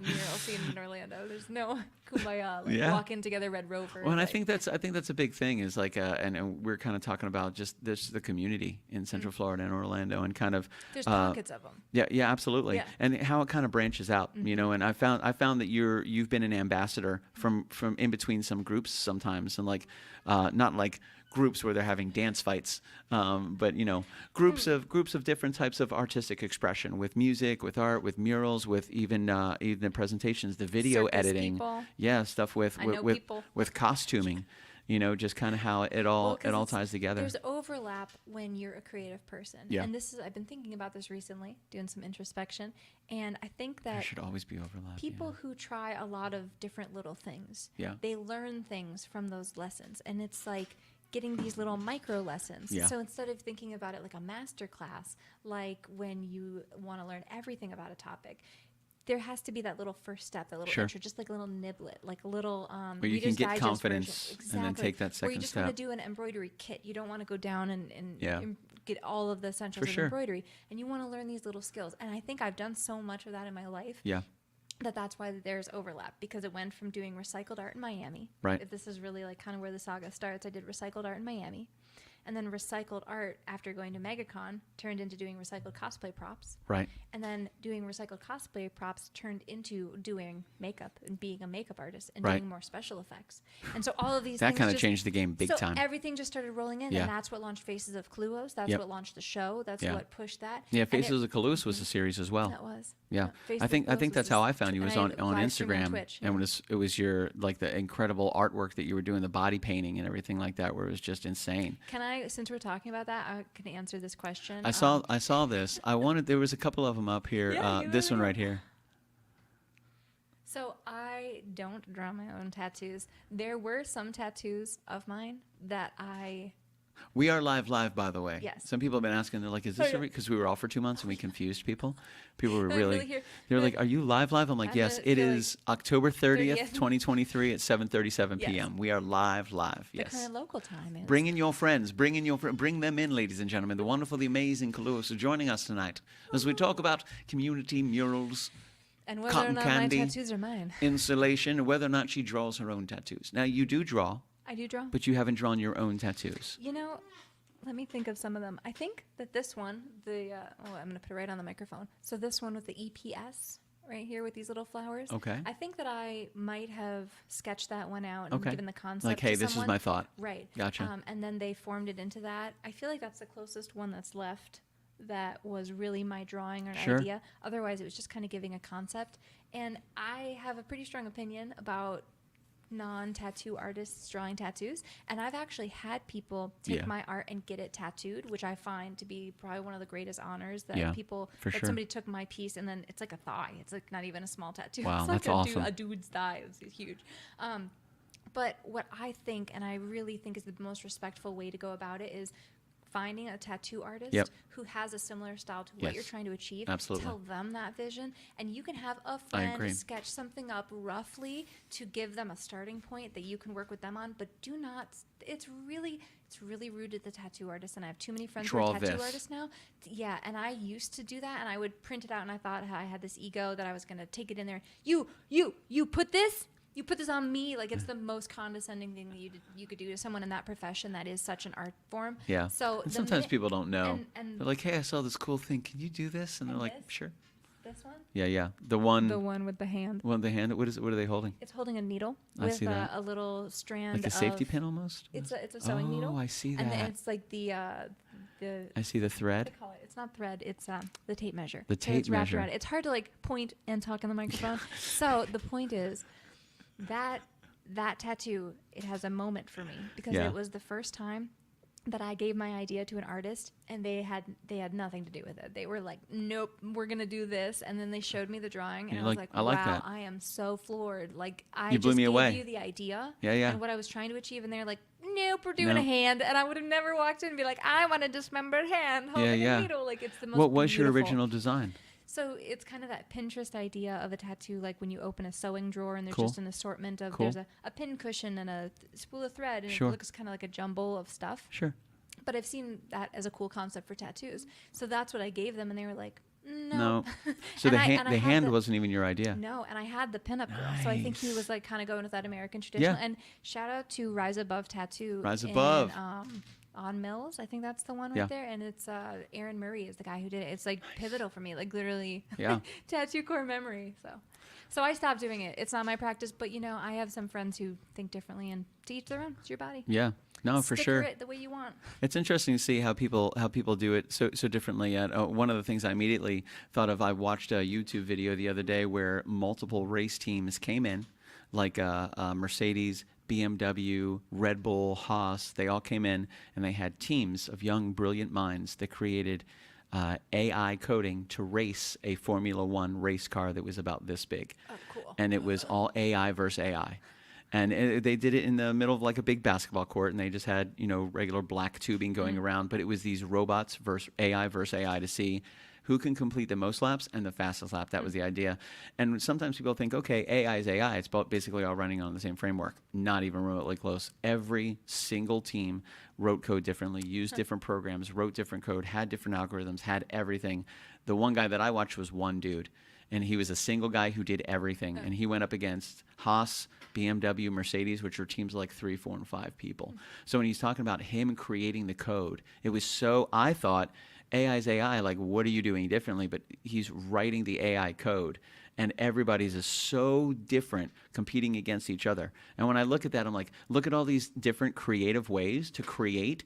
mural scene in Orlando. There's no kumbaya, like Yeah. walking together, Red Rover. Well, and I like- think that's a big thing is like, and we're kind of talking about just the community in Central Florida and Orlando, and kind of there's pockets of them. yeah, absolutely, Yeah. and how it kind of branches out, you know. And I found that you've been an ambassador from in between some groups sometimes, and like not like groups where they're having dance fights, but you know, groups of different types of artistic expression, with music, with art, with murals, with even the presentations, the video Circus editing, people. yeah, stuff with I know people. with costuming, you know, just kind of how it all Well, 'cause it all it's- ties together. There's overlap when you're a creative person. Yeah. And this is, I've been thinking about this recently, doing some introspection. And I think There that should always be overlap. people who try a lot of different little things, Yeah. they learn things from those lessons. And it's like getting these little micro lessons. Yeah. So instead of thinking about it like a master class, like when you want to learn everything about a topic, there has to be that little first step, that little Sure. intro, just like a little niblet, like a little Where you can Reader's get Digest confidence version. and then take that Where second you just step. want to do an embroidery kit. You don't want to go down and Yeah. get all of the essentials For of sure. embroidery. And you want to learn these little skills. And I think I've done so much of that in my life Yeah, that's why there's overlap, because it went from doing recycled art in Miami. Right. If this is really like kind of where the saga starts, I did recycled art in Miami. And then recycled art, after going to MegaCon, turned into doing recycled cosplay props. right. And then doing recycled cosplay props turned into doing makeup and being a makeup artist and Right. doing more special effects. And so all of these That things kind of just- changed the game big so time. everything just started rolling in, Yeah. and that's what launched Faces of KALUOHs. That's Yep. what launched the show. That's Yeah. what pushed that. Yeah, And Faces of KALUOHs was a series as well. That was. Yeah, Faces I of think KALUOHs that's was how this I found you, was and I on live streamed Instagram, Twitch, and it was your like the incredible artwork that you were doing, the body painting and everything like that, where it was just insane. Can I, since we're talking about that, I can answer this question. I saw this. There was a couple of them up here. Yeah, you This one really right here. So I don't draw my own tattoos. There were some tattoos of mine that We are live, by the way. Yes. Some people have been asking. They're like, "Is this yeah. because we were off for 2 months and we confused people?" People were They're really. really here. They're They're like, "Are you live?" I'm like, I'm "Yes, gonna it feel like is October 30th, 30th. 2023 at 7:37 Yes. p.m. We are live. the Yes. current local time is. Bring in your friends. Bring them in, ladies and gentlemen. The wonderful, the amazing KALUOHs are joining us tonight as we talk about community murals, and whether cotton or not candy. my tattoos are mine. installation, and whether or not she draws her own tattoos. Now, you do draw, I do draw. but you haven't drawn your own tattoos. You know, let me think of some of them. I think that this one, I'm going to put it right on the microphone. So this one with the EPS right here with these little flowers. Okay. I think that I might have sketched that one out and Okay. given the concept Like, hey, to this is someone. my thought. Right. Gotcha. And then they formed it into that. I feel like that's the closest one that's left that was really my drawing or Sure. idea. Otherwise, it was just kind of giving a concept. And I have a pretty strong opinion about non-tattoo artists drawing tattoos, and I've actually had people take Yeah. my art and get it tattooed, which I find to be probably one of the greatest honors that Yeah, people for that sure. somebody took my piece and then it's like a thigh. It's like not even a small tattoo. Wow, it's like that's awesome. a dude's thigh. It's huge. But what I think, and I really think is the most respectful way to go about it, is finding a tattoo artist Yep. who has a similar style to what Yes. you're trying to achieve. Absolutely. Tell them that vision, and you can have a I agree. friend sketch something up roughly to give them a starting point that you can work with them on. But do not. It's really rude to the tattoo artist, and I have too many friends who Draw are tattoo this. artists now. Yeah, and I used to do that, and I would print it out, and I thought I had this ego that I was gonna take it in there. You put this. You put this on me, like it's the most condescending thing that you could do to someone in that profession that is such an art form. Yeah. So and the sometimes minute- people don't know. and They're like, "Hey, I saw this cool thing. Can you do this?" And they're And like, this? "Sure." This one, Yeah. The one with the hand. the hand. What are they holding? It's holding a needle I with see that. a little strand. Like a safety of- pin almost? It's a sewing needle. Oh, I see And then that. it's like the I see the what do thread. they call it? It's not thread. It's the tape measure. The So it's tape wrapped measure. around it. It's hard to like point and talk in the microphone. So the point is that tattoo, it has a moment for me because Yeah. it was the first time that I gave my idea to an artist and they had nothing to do with it. They were like, "Nope, we're gonna do this," and then they showed me the drawing and You're I was like, like, "I like "Wow, that." I am so floored!" Like I You blew just me gave away. you the idea Yeah. and what I was trying to achieve, and they're like, "Nope, we're doing No. a hand," and I would have never walked in and be like, "I want a dismembered hand holding Yeah. a needle." Like it's the most. What was your beautiful. original design? So it's kind of that Pinterest idea of a tattoo, like when you open a sewing drawer and there's Cool. just an assortment of Cool. there's a pin cushion and a spool of thread, and Sure. it looks kind of like a jumble of stuff. Sure. But I've seen that as a cool concept for tattoos. So that's what I gave them, and they were like, No. So And the I- hand, and I the had hand the- wasn't even your idea. No, and I had the pinup girl, so I think he was like kind of going with that American tradition. Yeah. And shout out to Rise Above Tattoo. Rise in, Above. on Mills, I think that's the one right Yeah. there, and it's Aaron Murray is the guy who did it. It's like pivotal for me, like literally, Yeah. tattoo core memory. So I stopped doing it. It's not my practice, but I have some friends who think differently, and to each their own. It's your body. Yeah. No, for Sticker sure. it the way you want. It's interesting to see how people do it so differently. One of the things I immediately thought of, I watched a YouTube video the other day where multiple race teams came in, like Mercedes, BMW, Red Bull, Haas. They all came in and they had teams of young, brilliant minds that created AI coding to race a Formula One race car that was about this big. Oh, cool. And it was all AI versus AI. And they did it in the middle of like a big basketball court, and they just had, regular black tubing going around. But it was these robots versus AI to see who can complete the most laps and the fastest lap. That was the idea. And sometimes people think, okay, AI is AI. It's basically all running on the same framework. Not even remotely close. Every single team wrote code differently, used different programs, wrote different code, had different algorithms, had everything. The one guy that I watched was one dude. And he was a single guy who did everything. And he went up against Haas, BMW, Mercedes, which are teams of like 3, 4, and 5 people. So when he's talking about him creating the code, it was so, I thought, AI is AI, like what are you doing differently? But he's writing the AI code. And everybody's is so different competing against each other. And when I look at that, I'm like, look at all these different creative ways to create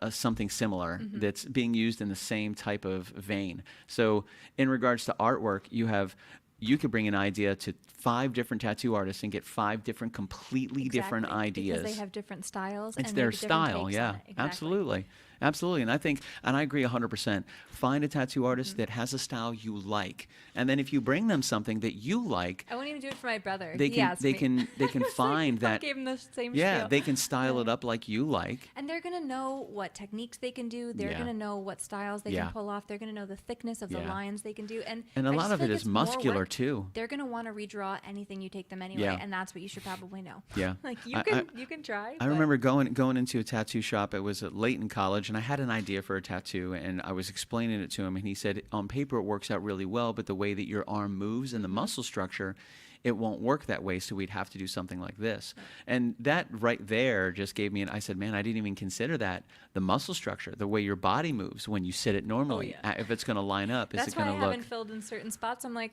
something similar that's being used in the same type of vein. So in regards to artwork, you could bring an idea to 5 different tattoo artists and get 5 different completely different Exactly, ideas. because they have different styles. It's and their maybe different style, takes yeah. on it. Exactly. Absolutely. And I agree 100%. Find a tattoo artist that has a style you like. And then if you bring them something that you like, I wouldn't even do it for my brother. they He can asked they me. can they can find I that gave him the same yeah, spiel. they can style it up like you like. And they're going to know what techniques they can do. They're Yeah. going to know what styles they Yeah. can pull off. They're going to know the thickness of the Yeah. lines they can do. And And a I lot just of feel it like is it's more muscular work. too. They're going to want to redraw anything you take them anyway. Yeah. And that's what you should probably know. Yeah. Like I- you can try. I but- remember going into a tattoo shop. It was late in college, and I had an idea for a tattoo, and I was explaining it to him, and he said, on paper it works out really well, but the way that your arm moves and the muscle structure, it won't work that way, so we'd have to do something like this. And that right there just gave me I said, man, I didn't even consider that. The muscle structure, the way your body moves when you sit it normally, yeah. If it's going to line up, is That's it why I going to look... haven't filled in certain spots. I'm like,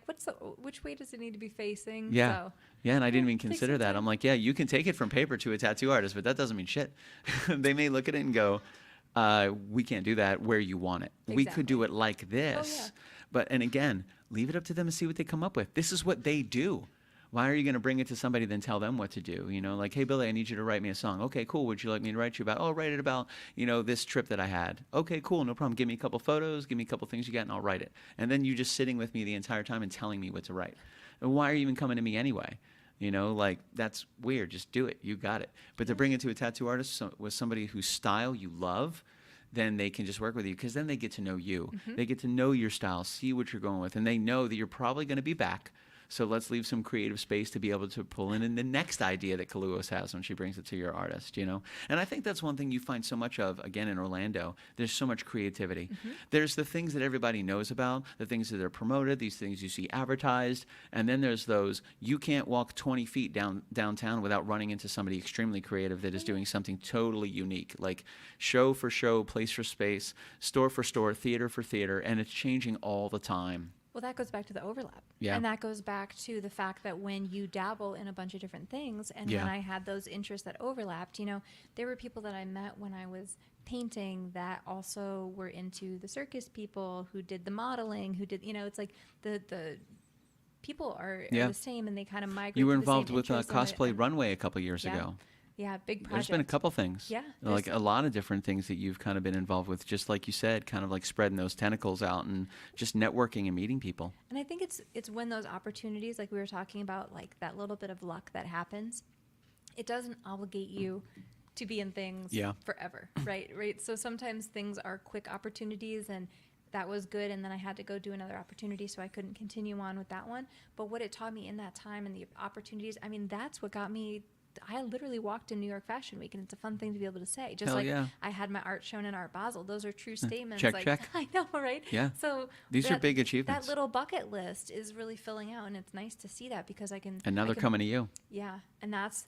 which way does it need to be facing? Yeah. So, Yeah, and I didn't even takes consider some that. time. I'm like, yeah, you can take it from paper to a tattoo artist, but that doesn't mean shit. They may look at it and go, we can't do that where you want it. We could do it like this. And again, leave it up to them and see what they come up with. This is what they do. Why are you going to bring it to somebody then tell them what to do? Like, hey, Billy, I need you to write me a song. Okay, cool. Would you like me to write you about? Oh, write it about, this trip that I had. Okay, cool. No problem. Give me a couple photos. Give me a couple things you got, and I'll write it. And then you just sitting with me the entire time and telling me what to write. And why are you even coming to me anyway? That's weird. Just do it. You got it. But to bring it to a tattoo artist with somebody whose style you love, then they can just work with you, because then they get to know you. They get to know your style, see what you're going with, and they know that you're probably going to be back. So let's leave some creative space to be able to pull in the next idea that KALUOHS has when she brings it to your artist, And I think that's one thing you find so much of, again, in Orlando. There's so much creativity. There's the things that everybody knows about, the things that are promoted, these things you see advertised, and then there's those, you can't walk 20 feet downtown without running into somebody extremely creative that is doing something totally unique, like show for show, place for space, store for store, theater for theater, and it's changing all the time. Well, that goes back to the overlap. Yeah. And that goes back to the fact that when you dabble in a bunch of different things, and Yeah. when I had those interests that overlapped, there were people that I met when I was painting that also were into the circus people who did the modeling, who did, it's like the people are Yeah. the same, and they kind of migrate. You were to the same involved with interests, and Cosplay Runway a couple years Yeah. ago. Yeah, big project. There's been a couple things. Yeah, Like there's- a lot of different things that you've kind of been involved with, just like you said, kind of like spreading those tentacles out and just networking and meeting people. And I think it's when those opportunities, like we were talking about, like that little bit of luck that happens, it doesn't obligate you to be in things Yeah. forever, right? So sometimes things are quick opportunities, and that was good, and then I had to go do another opportunity, so I couldn't continue on with that one. But what it taught me in that time and the opportunities, I mean, that's what got me I literally walked in New York Fashion Week, and it's a fun thing to be able to say. Just Hell like yeah. I had my art shown in Art Basel. Those are true statements. Check, like, check. I know, right? Yeah. So These are big achievements. That little bucket list is really filling out, and it's nice to see that because I can. And now they're coming to you. Yeah, and that's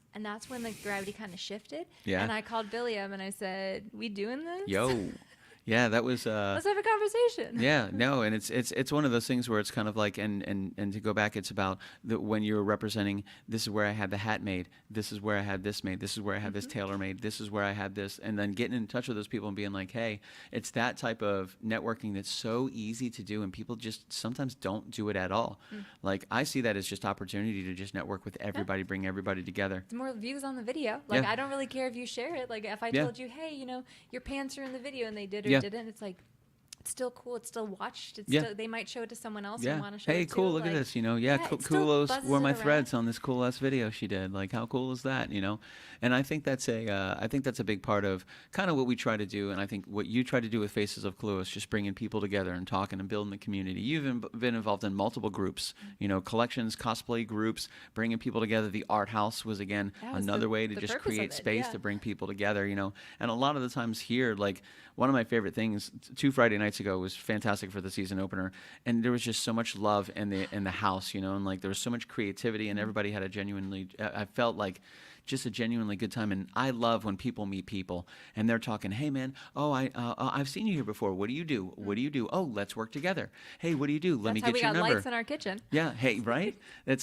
when the gravity kind of shifted. Yeah. And I called Billy up and I said, "We doing this? Yo. Yeah, that was Let's have a conversation." yeah, no, and it's one of those things where it's kind of like, and to go back, it's about when you're representing, this is where I had the hat made, this is where I had this made, this is where I had this tailor made, this is where I had this, and then getting in touch with those people and being like, hey, it's that type of networking that's so easy to do, and people just sometimes don't do it at all. Like, I see that as just opportunity to just network with everybody, bring everybody together. It's more views on the video. Like, Yeah. I don't really care if you share it. Like, if I Yeah. told you, hey, your pants are in the video, and they did or Yeah. didn't, it's like, it's still cool. It's still watched. It's Yeah. still, they might show it to someone else Yeah. and want to show Hey, it too. cool. Look Like, at this. Yeah, yeah, it still Kulos buzzes wore it my around. threads on this cool ass video she did. Like, how cool is that? And I think that's a big part of kind of what we try to do. And I think what you try to do with Faces of KALUOHS, just bringing people together and talking and building the community. You've been involved in multiple groups, collections, cosplay groups, bringing people together. The art house was again That was another way to the just purpose of create it, space yeah. to bring people together. And a lot of the times here, like, one of my favorite things 2 Friday nights ago was fantastic for the season opener, and there was just so much love in the house, and like there was so much creativity, and everybody had I felt like just a genuinely good time. And I love when people meet people and they're talking, hey man, I've seen you here before. What do you do? What do you do? Oh, let's work together. Hey, what do you do? Let me That's how get we your got number. lights in our kitchen. Yeah, hey, right? That's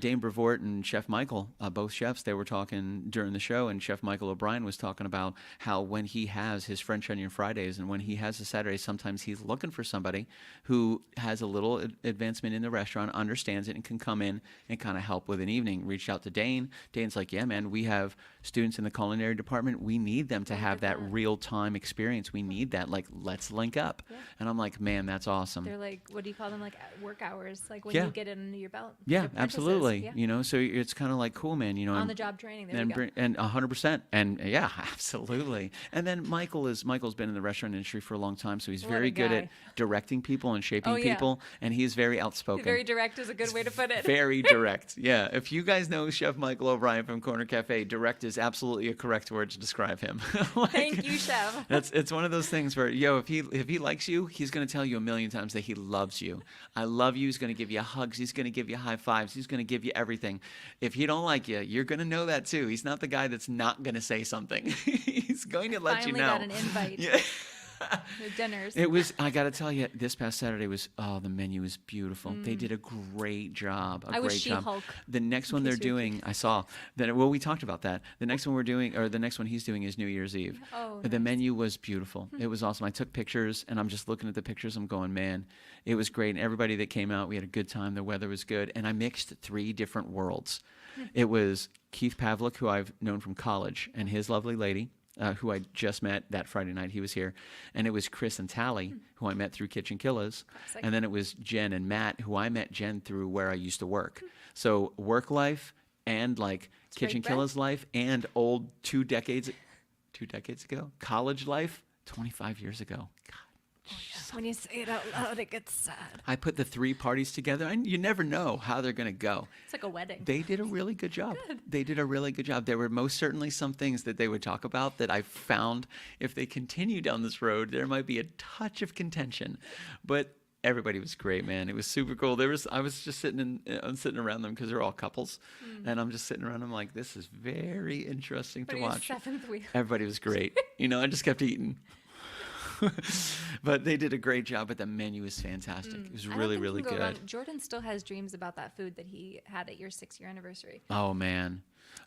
Dame Brevoort and Chef Michael, both chefs. They were talking during the show, and Chef Michael O'Brien was talking about how when he has his French Onion Fridays and when he has the Saturdays, sometimes he's looking for somebody who has a little advancement in the restaurant, understands it, and can come in and kind of help with an evening. Reached out to Dane. Dane's like, yeah, man, we have students in the culinary department. We need them to have that 100%. real-time experience. We need that. Like, let's link up. Yeah. And I'm like, man, that's awesome. They're like, what do you call them? Like work hours. Like when Yeah. you get it under your belt. Yeah, Your apprentices. absolutely. Yeah. So it's kind of like, cool, man. On and- the job training. There and we go. and 100%, and yeah, absolutely. And then Michael's been in the restaurant industry for a long time, so he's What a very good guy. at directing people and shaping Oh, yeah. people, and he's very outspoken. Very direct is a good way to put it. Very direct. Yeah. If you guys know Chef Michael O'Brien from Corner Cafe, direct is absolutely a correct word to describe him. Like, Thank you, chef. it's one of those things where, if he likes you, he's going to tell you a million times that he loves you. I love you. He's going to give you hugs. He's going to give you high fives. He's going to give you everything. If he don't like you, you're going to know that too. He's not the guy that's not going to say something. He's going to let you Finally know. got an invite. Yeah. The dinners. It was, I got to tell you, this past Saturday the menu was beautiful. They did a great job. I was She-Hulk. The next one they're case you're doing, I saw that. Well, we talked about that. The next one the next one he's doing is New Year's Eve. Oh, The nice. menu was beautiful. It was awesome. I took pictures, and I'm just looking at the pictures. I'm going, man, it was great. And everybody that came out, we had a good time. The weather was good, and I mixed 3 different worlds. It was Keith Pavlik, who I've known from college, and his lovely lady, who I just met that Friday night. He was here. And it was Chris and Tally, who I met through Kitchen Killers. Classic. And then it was Jen and Matt, who I met Jen through where I used to work. So work life and like Kitchen break bread. Killers life and old 2 decades ago, college life, 25 years ago. God. When you say it out loud, it gets sad. I put the 3 parties together, and you never know how they're going to go. It's like a wedding. They did a really good job. They did a really good job. There were most certainly some things that they would talk about that I found if they continue down this road, there might be a touch of contention. But everybody was great, man. It was super cool. I was just sitting around them because they're all couples, and I'm just sitting around them like, this is very interesting to What are you, watch. seventh wheel? Everybody was great. I just kept eating. But they did a great job, but the menu was fantastic. It was I don't really, think you really can go good. wrong. Jordan still has dreams about that food that he had at your 6-year anniversary. Oh, man.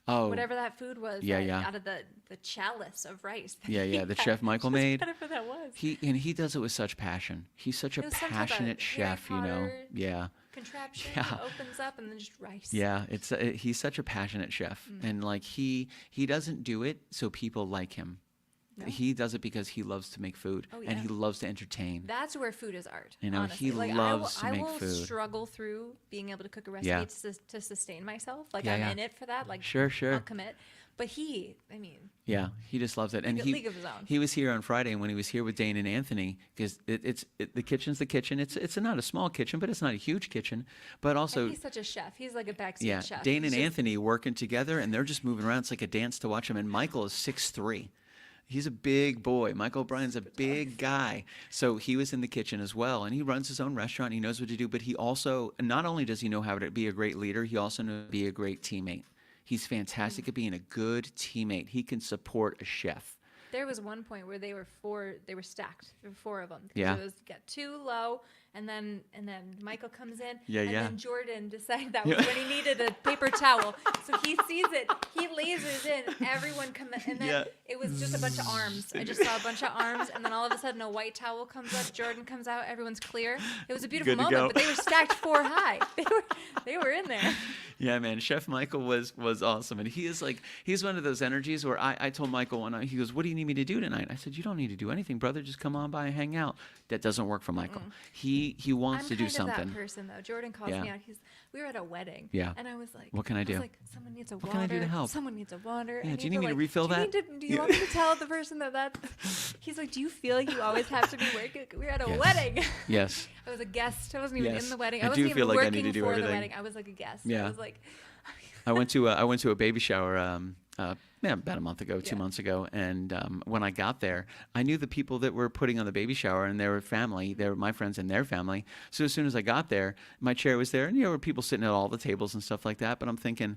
Oh, Whatever that food was, Yeah, that- yeah. out of the chalice of rice. that Yeah, he yeah, the had. Chef Michael Just made. Whatever that was. He does it with such passion. He's such a It was some type of passionate Harry chef, Potter Yeah. Contraption Yeah. that opens up and then just rice. Yeah, he's such a passionate chef, and like he doesn't do it so people like him. No. He does it because he loves to make food, Oh, and yeah. he loves to entertain. That's where food is art. He honestly. Like, loves to I make will food. struggle through being able to cook a recipe Yeah. to sustain myself. Like Yeah, I'm yeah. in it for that. Like Sure. I'll commit. But I mean, Yeah, he just loves it. And League of his own. he was here on Friday, and when he was here with Dane and Anthony, because the kitchen's the kitchen. It's not a small kitchen, but it's not a huge kitchen. But also, and he's such a chef. He's like a backseat yeah, chef. Dane He's and just- Anthony working together, and they're just moving around. It's like a dance to watch them. And Michael is 6'3". He's a big boy. Michael O'Brien's a big guy. So he was in the kitchen as well. And he runs his own restaurant. He knows what to do. But he also, not only does he know how to be a great leader, he also knows how to be a great teammate. He's fantastic at being a good teammate. He can support a chef. There was one point where they were stacked. There were 4 of them. Yeah. It got too low, and then Michael comes in, Yeah, and yeah. then Jordan decided that was when he needed a paper towel. So he sees it, he lasers in, everyone come in, and then Yeah. it was just a bunch of arms. I just saw a bunch of arms, and then all of a sudden a white towel comes up, Jordan comes out, everyone's clear. It was a beautiful Good to moment, go. but they were stacked 4 high. They were in there. Yeah, man. Chef Michael was awesome. And he's one of those energies where I told Michael one night, he goes, "What do you need me to do tonight?" I said, "You don't need to do anything, brother. Just come on by and hang out." That doesn't work for Michael. He wants I'm to do kind of something. that person though. Jordan calls Yeah. me out. We were at a wedding. Yeah. And I was like, What can I do? like, someone needs a water. What can I do to help? Someone needs a water. Yeah, I do you need me to like, refill do you that? do you want me to tell the person that? He's like, do you feel like you always have to be working? We were at a Yes. wedding. Yes. I was a guest. I wasn't even Yes. in the wedding. I I do wasn't even feel like I working need to do for everything. the wedding. I was like a guest. Yeah. I was like, I went to a baby shower about a month ago, 2 months ago, and when I got there, I knew the people that were putting on the baby shower, and they were family. They were my friends and their family. So as soon as I got there, my chair was there, and there were people sitting at all the tables and stuff like that. But I'm thinking,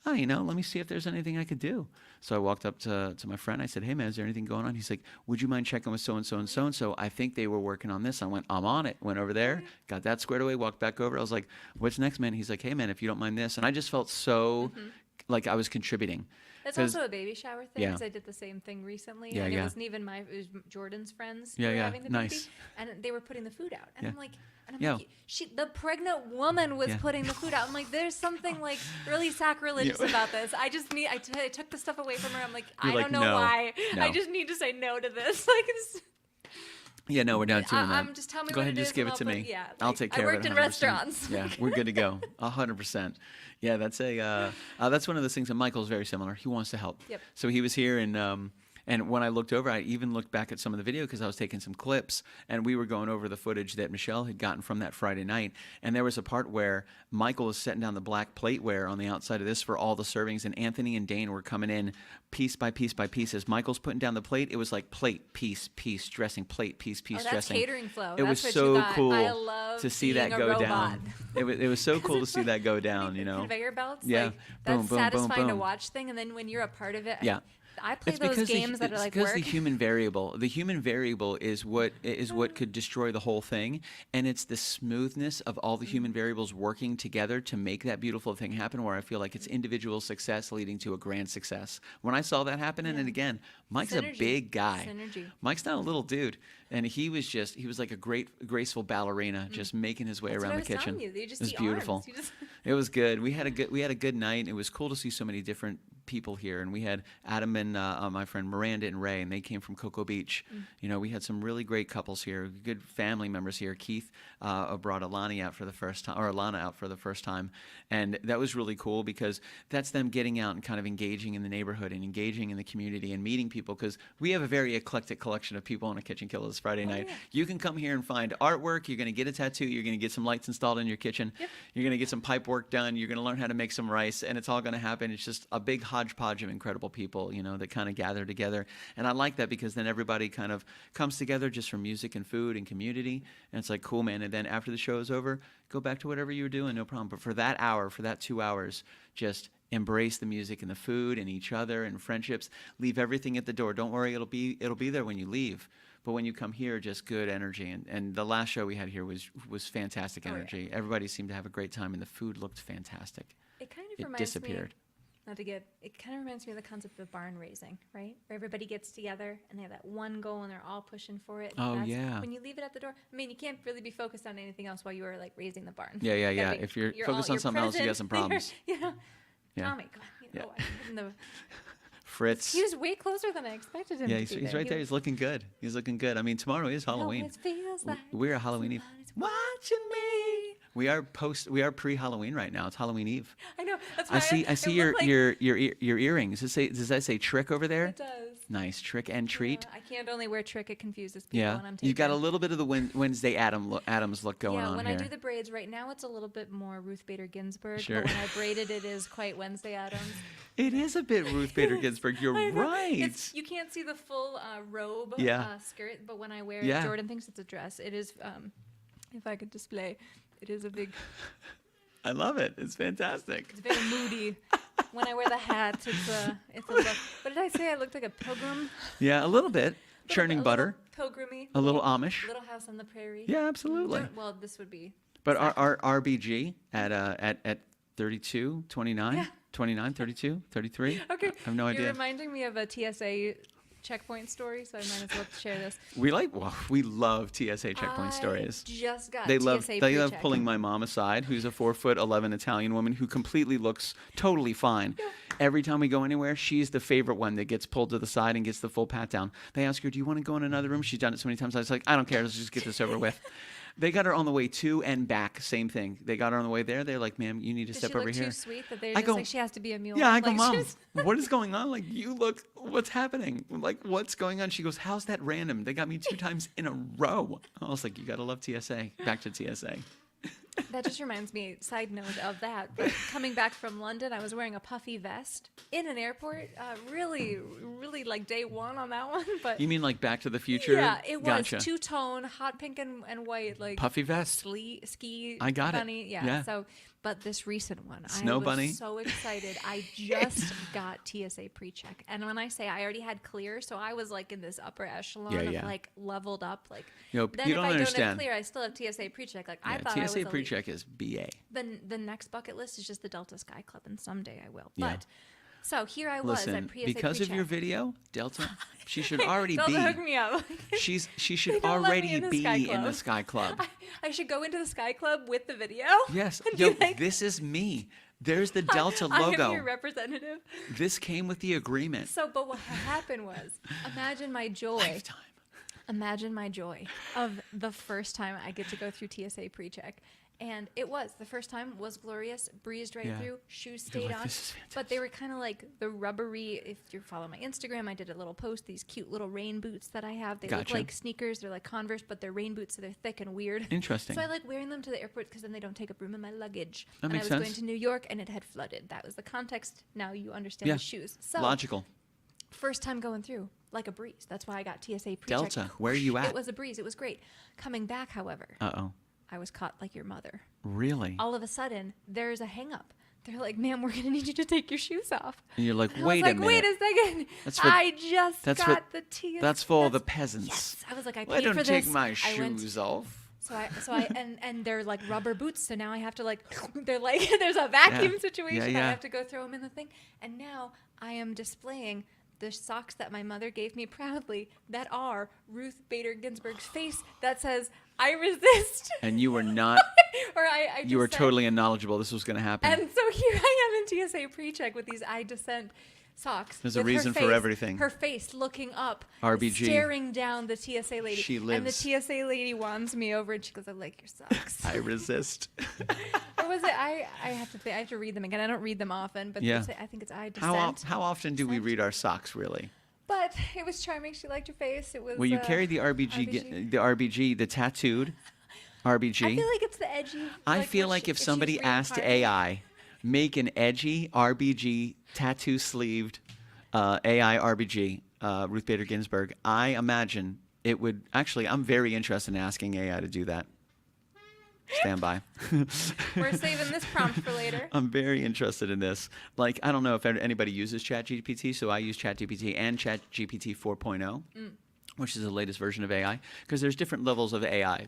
oh, let me see if there's anything I could do. So I walked up to my friend. I said, "Hey, man, is there anything going on?" He's like, "Would you mind checking with so-and-so and so-and-so? I think they were working on this." I went, "I'm on it." Went over there, got that squared away, walked back over. I was like, "What's next, man?" He's like, "Hey, man, if you don't mind this." And I just felt so like I was contributing. that's 'Cause- also a baby shower thing. Yeah. Because I did the same thing recently. Yeah, and yeah. it wasn't even it was Jordan's friends Yeah, who were yeah. having the Nice. baby. And they were putting the food out. And Yeah. I'm like, Yo. the pregnant woman was Yeah. putting the food out. I'm like, there's something like really sacrilegious about this. I just I took the stuff away from her. I'm like, You're I like, don't know no, why. no. I just need to say no to this. Like, Yeah, no, we're not doing that. I'm just tell me Go what ahead and it just is give and it to I'll me. put- yeah, I'll like, take care I of it. worked in 100%. restaurants. Yeah, we're good to go. 100%. Yeah, that's that's one of those things that Michael's very similar. He wants to help. Yep. So he was here and when I looked over, I even looked back at some of the video because I was taking some clips, and we were going over the footage that Michelle had gotten from that Friday night. And there was a part where Michael was setting down the black plateware on the outside of this for all the servings, and Anthony and Dane were coming in piece by piece by piece. As Michael's putting down the plate, it was like plate, piece, dressing, plate, piece, Oh, that's dressing. catering flow. It That's was what you so got. cool I love to see that being a go robot. down. It was so cool to see that go down, Conveyor belts. Yeah. Like, Boom, that's boom, boom, satisfying to boom. watch thing. And then when you're a part of it, Yeah. I play It's those because games that are like because work. the human variable. The human variable is what could destroy the whole thing, and it's the smoothness of all the human variables working together to make that beautiful thing happen. Where I feel like it's individual success leading to a grand success. When I saw that happen, and again, Mike's a Synergy. big guy. Synergy. Mike's not a little dude, and he was like a great graceful ballerina, just making his way That's around what the I was kitchen. telling you. You just It was see beautiful. arms. You just- It was good. We had a good night. It was cool to see so many different people here, and we had Adam and my friend Miranda and Ray, and they came from Cocoa Beach. We had some really great couples here, good family members here. Keith brought Alana out for the first time, and that was really cool because that's them getting out and kind of engaging in the neighborhood and engaging in the community and meeting people, because we have a very eclectic collection of people on a Kitchen Killers Friday night. yeah. You can come here and find artwork. You're going to get a tattoo. You're going to get some lights installed in your kitchen. You're going to get some pipe work done. You're going to learn how to make some rice, and it's all going to happen. It's just a big hodgepodge of incredible people, that kind of gather together. And I like that because then everybody kind of comes together just for music and food and community. And it's like, cool, man. And then after the show is over, go back to whatever you were doing, no problem. But for that hour, for that 2 hours, just embrace the music and the food and each other and friendships. Leave everything at the door. Don't worry, it'll be there when you leave. But when you come here, just good energy. And the last show we had here was fantastic energy. Everybody seemed to have a great time, and the food looked fantastic. It kind of It reminds disappeared. me, it kind of reminds me of the concept of barn raising, right? Where everybody gets together and they have that one goal and they're all pushing for it. Oh, yeah. When you leave it at the door, I mean, you can't really be focused on anything else while you are like raising the barn. Yeah. You gotta be- If you're focused you're on something else, you got present, some problems. Yeah. Yeah. Tommy, come on. I give him the- Fritz. He was way closer than I expected him Yeah, to he's be right there. He's looking good. I mean, tomorrow is Halloween. Always feels like We're a Halloween Eve. somebody's watching me. We are pre-Halloween right now. It's Halloween Eve. I know. That's why I see it your looked like- your earrings. Does that say trick over there? It does. Nice, trick and treat. Yeah, I can't only wear trick. It confuses people Yeah, when I'm taking. you've got a little bit of the Wednesday Adams look going on when here. I do the braids right now, it's a little bit more Ruth Bader Ginsburg. Sure. But when I braided, it is quite Wednesday Addams. It is a bit Ruth Bader Ginsburg. You're I know. right. You can't see the full robe skirt, but when I wear it, Jordan thinks it's a dress. It is, if I could display, it is a big. I love it. It's fantastic. It's very moody. When I wear the hat, it's a look. What did I say? I looked like a pilgrim. Yeah, a little bit. Churning butter. Pilgrimy. A little Amish. Little house on the prairie. Yeah, absolutely. Well, this would be. But our RBG at 32, 29, 29, 32, 33. Okay. I have no idea. You're reminding me of a TSA checkpoint story, so I might as well share this. We love TSA checkpoint stories. Just got They TSA love pre-check. pulling my mom aside, who's a 4'11" Italian woman who completely looks totally fine. Every time we go anywhere, she's the favorite one that gets pulled to the side and gets the full pat down. They ask her, "Do you want to go in another room?" She's done it so many times. I was like, "I don't care. Let's just get this over with." They got her on the way to and back. Same thing. They got her on the way there. They're like, "Ma'am, you need to Does step she over look here." too sweet that they're I just go, like she has to be a mule? Yeah, I go, Like, "Mom, she's- what is going on? Like, you look, what's happening? Like, what's going on?" She goes, "How's that random? They got me 2 times in a row." I was like, "You got to love TSA." Back to TSA. That just reminds me, side note of that, but coming back from London, I was wearing a puffy vest in an airport. Really like day one on that one. But You mean like Back to the Future? yeah, it was Gotcha. two-tone, hot pink and white, like Puffy vest. ski I got it. bunny. Yeah. Yeah. So, but this recent one, Snow I was bunny. so excited. I just got TSA pre-check, and when I say I already had clear, so I was like in this upper echelon of yeah. like leveled up. Like Yo, then you if don't I don't understand. have clear, I still have TSA pre-check. Like I Yeah, thought I was TSA elite. pre-check is BA. Then the next bucket list is just the Delta Sky Club, and someday I will. Yeah. But so here I was Listen, at PSA because of your pre-check. video, Delta, she should already Delta be. hook me up. She They should don't let me already in the be Sky in the Club. Sky Club. I should go into the Sky Club with the video. Yes. and Yo, be like, this is me. There's the Delta I am logo. your representative. This came with the agreement. So, but what happened was, imagine my joy. Lifetime. Imagine my joy of the first time I get to go through TSA pre-check. And it was, the first time was glorious, breezed right Yeah. through, shoes You're stayed like, on. "This is But they were kind of like the rubbery, if you follow my Instagram, I did a little post, these cute little rain boots that I have. They look Gotcha. like sneakers, they're like Converse, but they're rain boots, so they're thick and weird. Interesting. So I like wearing them to the airport because then they don't take up room in my luggage. That and makes I was sense. going to New York and it had flooded. That was the context. Now you understand Yeah. the shoes. So Logical. first time going through, like a breeze. That's why I got TSA pre-check. Delta, where are you at? It was a breeze. It was great. Coming back, however, Uh-oh. I was caught like your mother. Really? All of a sudden, there's a hang up. They're like, "Ma'am, we're going to need you to take your shoes off." And you're like, And wait I a was like, minute. "Wait a second. That's for- I just that's got for- the TSA." That's for the That's- peasants. Yes. I was like, I Well, I paid don't for take this. my I went- shoes off. So I and they're like rubber boots. So now I have to like, they're like, there's a vacuum Yeah. situation. Yeah. I have to go throw them in the thing. And now I am displaying the socks that my mother gave me proudly that are Ruth Bader Ginsburg's face that says, "I resist." And you were not, Or I you were dissent. totally unknowledgeable this was going to happen. And so here I am in TSA pre-check with these I dissent socks. There's a with her reason for face- everything. Her face looking up, RBG. staring down the TSA lady. She And lives. the TSA lady wands me over and she goes, "I like your socks." I resist. Or was it? I have to think. I have to read them again. I don't read them often, but Yeah. I think it's I How, dissent. how often do we Dissent. read our socks, really? But it was charming. She liked your face. It was. Well, you carry the RBG, the tattooed RBG. I feel like it's the edgy. I feel like if somebody asked AI, make an edgy RBG tattoo sleeved AI RBG, Ruth Bader Ginsburg, I imagine it would actually. I'm very interested in asking AI to do that. Stand by. we're saving this prompt for later. I'm very interested in this. Like, I don't know if anybody uses ChatGPT, so I use ChatGPT and ChatGPT 4.0. Which is the latest version of AI, because there's different levels of AI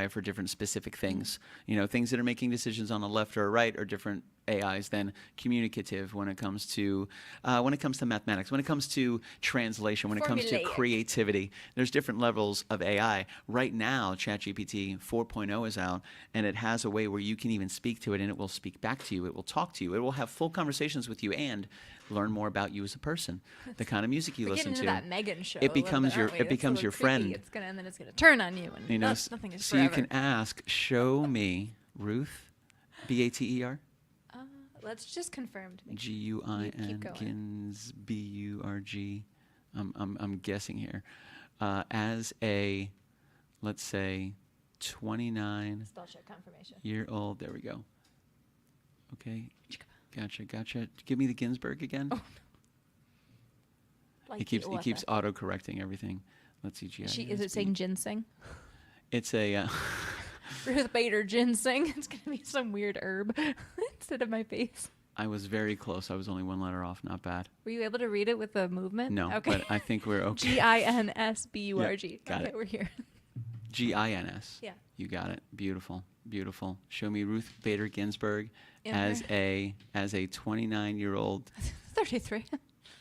for different specific things. You know, things that are making decisions on the left or right are different AIs than communicative when it comes to mathematics, when it comes to translation, when it comes to Formulaic. creativity. There's different levels of AI. Right now, ChatGPT 4.0 is out, and it has a way where you can even speak to it, and it will speak back to you. It will talk to you. It will have full conversations with you and learn more about you as a person, the kind of music you We're listen getting to. into that Megan show. It a little becomes bit, your- aren't we? it It's a becomes little your creepy. friend. It's gonna, and then it's gonna turn on you, and You know, nothing is so forever. you can ask, show me Ruth, Bater, Let's just confirm. to make sure. Guin, Keep going. Gins, Burg. I'm guessing here. As a, let's say, 29 Spell check confirmation. year old. There we go. Okay. Gotcha. Give me the Ginsburg again. Like It keeps the author. auto correcting everything. Let's see. Is it saying ginseng? It's a. Ruth Bader ginseng. It's gonna be some weird herb instead of my face. I was very close. I was only one letter off. Not bad. Were you able to read it with the movement? No, Okay. but I think we're okay. Ginsburg. got Okay, it. we're here. Gins. Yeah. You got it. Beautiful. Show me Ruth Bader Ginsburg In as her- a 29-year-old, 33.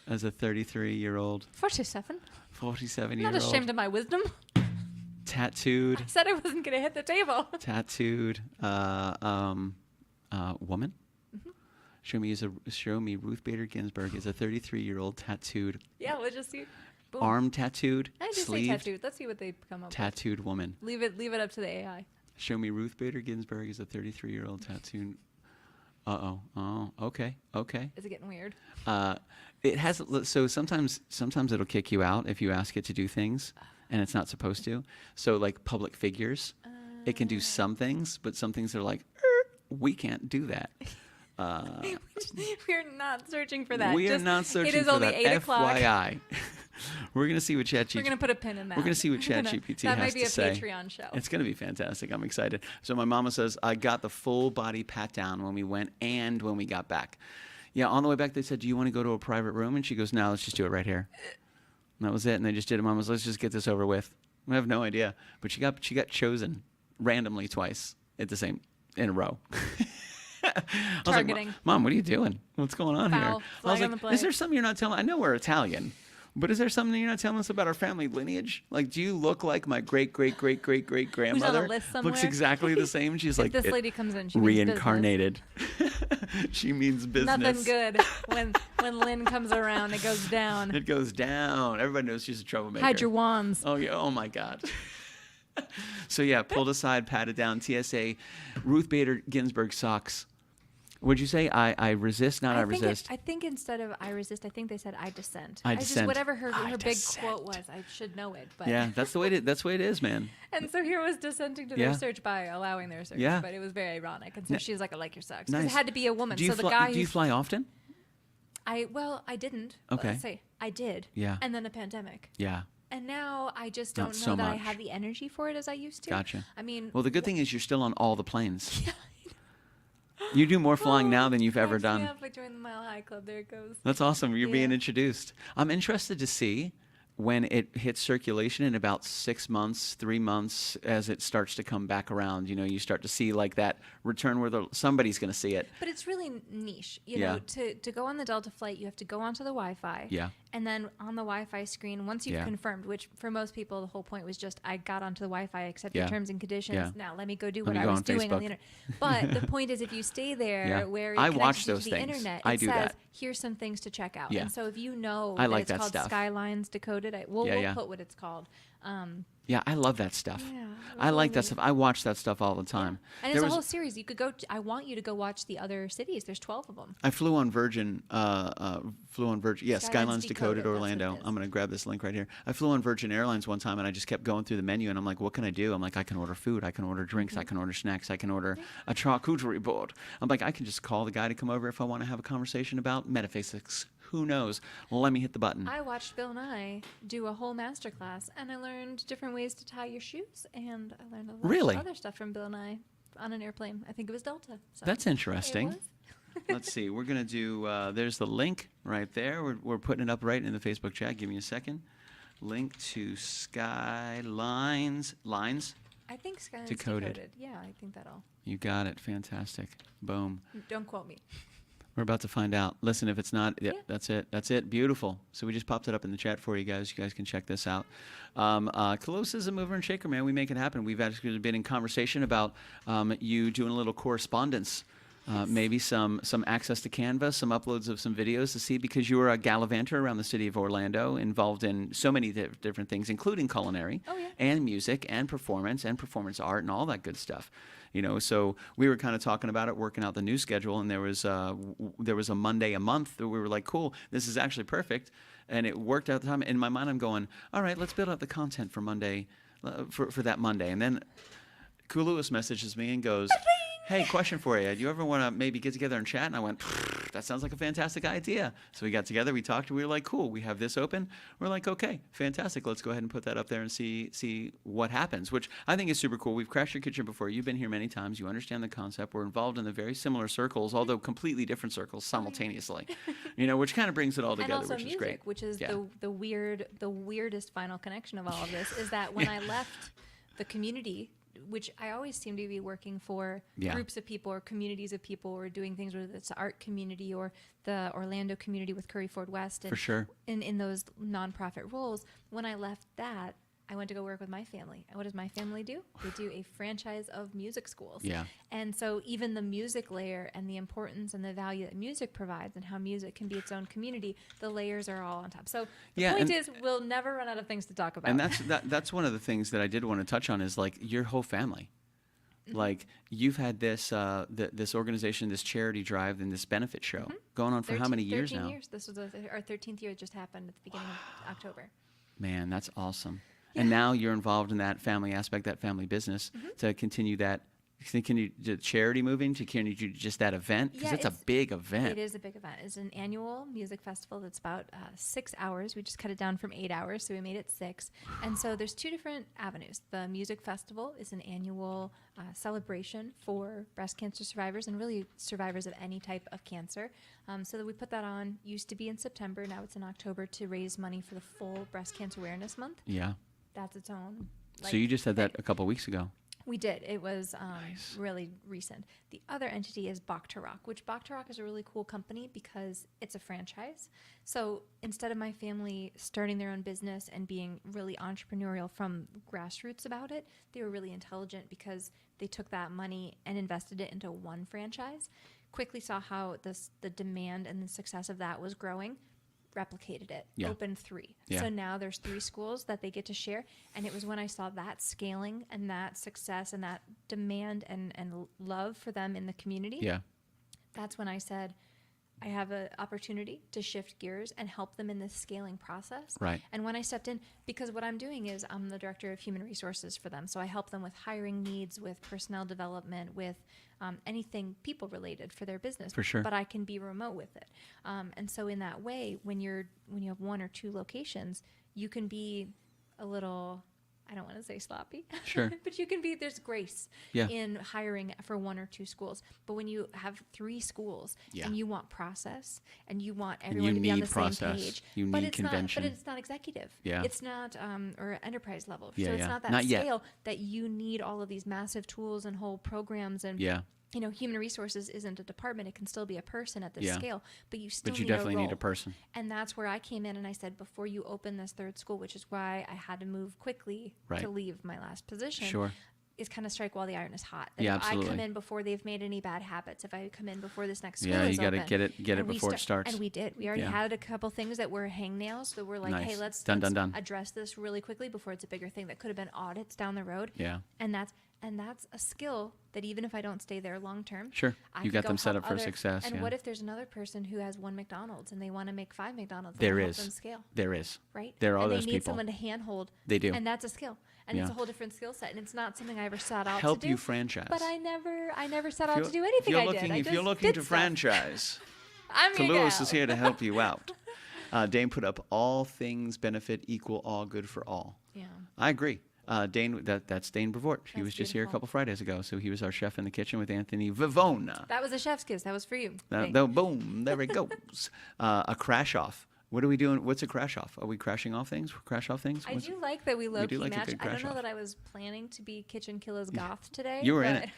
as a 33-year-old, 47. 47-year-old. Not ashamed of my wisdom. Tattooed, I said I wasn't gonna hit the table. woman. Show me Ruth Bader Ginsburg as a 33-year-old tattooed, Yeah, let's just see. Boom. arm tattooed, I just say sleeved, tattooed. Let's see what they come up tattooed woman. with. Leave it up to the AI. Show me Ruth Bader Ginsburg as a 33-year-old tattooed. Oh, okay. Is it getting weird? It has, so sometimes it'll kick you out if you ask it to do things and it's not supposed to. So like public figures, it can do some things, but some things are like, we can't do that. We're not searching for that. We are Just- not searching It is for only that. 8 o'clock. FYI. We're going to see what ChatGPT. We're gonna put a pin in that. We're going to see what We're gonna- ChatGPT That has might be to a say. Patreon show. It's going to be fantastic. I'm excited. So my mama says, I got the full body pat down when we went and when we got back. Yeah, on the way back, they said, do you want to go to a private room? And she goes, no, let's just do it right here. And that was it. And they just did it. Mom was, let's just get this over with. I have no idea. But she got chosen randomly twice in a row. I was like, Targeting. Mom, what are you doing? What's going on Foul. here? I was Flag on like, the is play. there something you're not telling? I know we're Italian. But is there something you're not telling us about our family lineage? Like, do you look like my great-great-great-great-great-grandmother? list Looks somewhere? exactly the same. She's If like, this lady comes in, she means business. reincarnated. She means business. Nothing good when Lynn comes around. It goes down. It goes down. Everybody knows she's a troublemaker. Hide your wands. Oh, yeah. Oh, my God. So, yeah, pulled aside, patted down, TSA. Ruth Bader Ginsburg sucks. Would you say I resist, not I resist? I think instead of I resist, I think they said I dissent. I just dissent. whatever her I big dissent. quote was, I should know it. But Yeah, that's the way it is, man. And so here was dissenting to Yeah. their search by allowing their search. Yeah. But it was very ironic. And so she's like, I like your sex. 'Cause Nice. it had to be a woman. Do you So the fly, guy do you who fly often? I didn't. Okay. Let's say I did. Yeah. And then a pandemic. Yeah. And now I just Not don't know so that I much. have the energy for it as I used to. Gotcha. I mean, Well, the good thing is you're still on all the planes. You do more flying now than you've ever done. Yeah, like join the Mile High Club. There it goes. That's awesome. You're being Yeah. introduced. I'm interested to see when it hits circulation in about 6 months, 3 months, as it starts to come back around. You know, you start to see like that return where somebody's going to see it. But it's really niche. You Yeah. know, to go on the Delta flight, you have to go onto the Wi-Fi. Yeah. And then on the Wi-Fi screen, once you've Yeah. confirmed, which for most people, the whole point was just, I got onto the Wi-Fi, accept Yeah. your terms and conditions. Yeah. Now let me go do Let what me I go was on doing on the Facebook. internet. But the point is, if you stay there Yeah. where it I connects watch you those to the things. internet, I it do says, that. here's some things to check out. Yeah. And so if you know I that like it's that called stuff. Skylines Decoded, we'll Yeah. put what it's called. Yeah, I love that stuff. Yeah, it was I like that really- stuff. I watch that stuff all the time. And There it's a was- whole series. You could go. I want you to go watch the other cities. There's 12 of them. I flew on Virgin. Yeah, Skylines Skylines Decoded, Decoded, that's what it Orlando. is. I'm going to grab this link right here. I flew on Virgin Airlines one time, and I just kept going through the menu, and I'm like, what can I do? I'm like, I can order food, I can order drinks, I can order snacks, I can order a charcuterie board. I'm like, I can just call the guy to come over if I want to have a conversation about metaphysics. Who knows? Let me hit the button. I watched Bill Nye do a whole masterclass, and I learned different ways to tie your shoes, and I learned a lot Really? of other stuff from Bill Nye on an airplane. I think it was Delta. So That's interesting. It was. Let's see. We're going to do, there's the link right there. We're putting it up right in the Facebook chat. Give me a second. Link to Skylines. Lines. I think Skylines Decoded. Decoded. Yeah, I think that'll. You got it. Fantastic. Boom. Don't quote me. We're about to find out. Listen, if it's not, yeah, Yeah. that's it. That's it. Beautiful. So we just popped it up in the chat for you guys. You guys can check this out. KALUOHS is a mover and shaker, man. We make it happen. We've actually been in conversation about you doing a little correspondence maybe some access to Canva, some uploads of some videos to see, because you were a gallivanter around the city of Orlando, involved in so many different things, including culinary and music and performance art and all that good stuff. You know, so we were kind of talking about it, working out the new schedule, and there was a Monday a month that we were like, cool, this is actually perfect, and it worked out at the time. In my mind, I'm going, all right, let's build out the content for Monday, for that Monday, and then KALUOHS messages me and goes, hey, question for you. Do you ever want to maybe get together and chat? And I went, that sounds like a fantastic idea. So we got together, we talked, and we were like, cool, we have this open. We're like, okay, fantastic. Let's go ahead and put that up there and see what happens, which I think is super cool. We've crashed your kitchen before. You've been here many times. You understand the concept. We're involved in the very similar circles, although completely different circles simultaneously, you know, which kind of brings it all together, and also which music, is great. which is the weirdest final connection of all of this, is that when I left the community, which I always seem to be working for groups of people or communities of people, or doing things, whether it's the art community or the Orlando community with Curry Ford West, and For sure. in those nonprofit roles. When I left that, I went to go work with my family. And what does my family do? They do a franchise of music schools. Yeah. And so even the music layer and the importance and the value that music provides, and how music can be its own community, the layers are all on top. So the point is, we'll never run out of things to talk about. And that's one of the things that I did want to touch on, is like your whole family. Like, you've had this this organization, this charity drive, and this benefit show going on for how many years now? 13 years. This was our 13th year. It just happened at the beginning of October. Man, that's awesome. And now you're involved in that family aspect, that family business, to continue that. Can you do charity moving, to can you do just that event? Because it's a big event. It is a big event. It's an annual music festival that's about 6 hours. We just cut it down from 8 hours, so we made it 6. And so there's 2 different avenues. The music festival is an annual celebration for breast cancer survivors, and really survivors of any type of cancer. So that we put that on, used to be in September, now it's in October, to raise money for the full Breast Cancer Awareness Month. Yeah. That's its own. So you just had that a couple weeks ago. We did. It was really recent. The other entity is Bach to Rock, which Bach to Rock is a really cool company because it's a franchise. So instead of my family starting their own business and being really entrepreneurial from grassroots about it, they were really intelligent because they took that money and invested it into one franchise, quickly saw how the demand and the success of that was growing, replicated it, opened 3. So now there's 3 schools that they get to share. And it was when I saw that scaling and that success and that demand and love for them in the community. Yeah. That's when I said, I have an opportunity to shift gears and help them in this scaling process. Right. And when I stepped in, because what I'm doing is I'm the director of human resources for them. So I help them with hiring needs, with personnel development, with anything people related for their business. For sure. But I can be remote with it. And so in that way, when you have 1 or 2 locations, you can be a little, I don't want to say sloppy. Sure. But there's grace in hiring for 1 or 2 schools. But when you have 3 schools and you want process and you want everyone to be on the same page, you need convention. But it's not executive. Yeah. It's not or enterprise level. Yeah, so it's not that not scale yet. that you need all of these massive tools and whole programs and human resources isn't a department. It can still be a person at this scale, but you still definitely need a person. And that's where I came in and I said, before you open this 3rd school, which is why I had to move quickly to leave my last position, is kind of strike while the iron is hot. That if absolutely. I come in before they've made any bad habits, if I come in before this next school you is got to open, get it before it starts. And we did. We already had a couple things that were hangnails. So we're like, hey, let's address this really quickly before it's a bigger thing that could have been audits down the road. Yeah. And that's a skill that even if I don't stay there long term, you got them set up for success. And what if there's another person who has 1 McDonald's and they want to make 5 McDonald's? There help is. them scale. There is. Right. There are and those they need people. someone to handhold. They do. And that's a skill. And it's a whole different skill set. And it's not something I ever sought out Help to do. you franchise. But I never set out to do anything I did. If you're looking to franchise, I'm KALUOHS is here to help you out. Dane put up all things benefit equal all good for all. Yeah. I agree. Dane, that's Dane Brevort. He was just here a couple Fridays ago. So he was our chef in the kitchen with Anthony Vivona. That was a chef's kiss. That was for you. Boom, there it goes. A crash off. What are we doing? What's a crash off? Are we crashing off things? Crash off things? I do like that we low-key like match. I don't know off. that I was planning to be Kitchen Killers goth today. You were in it.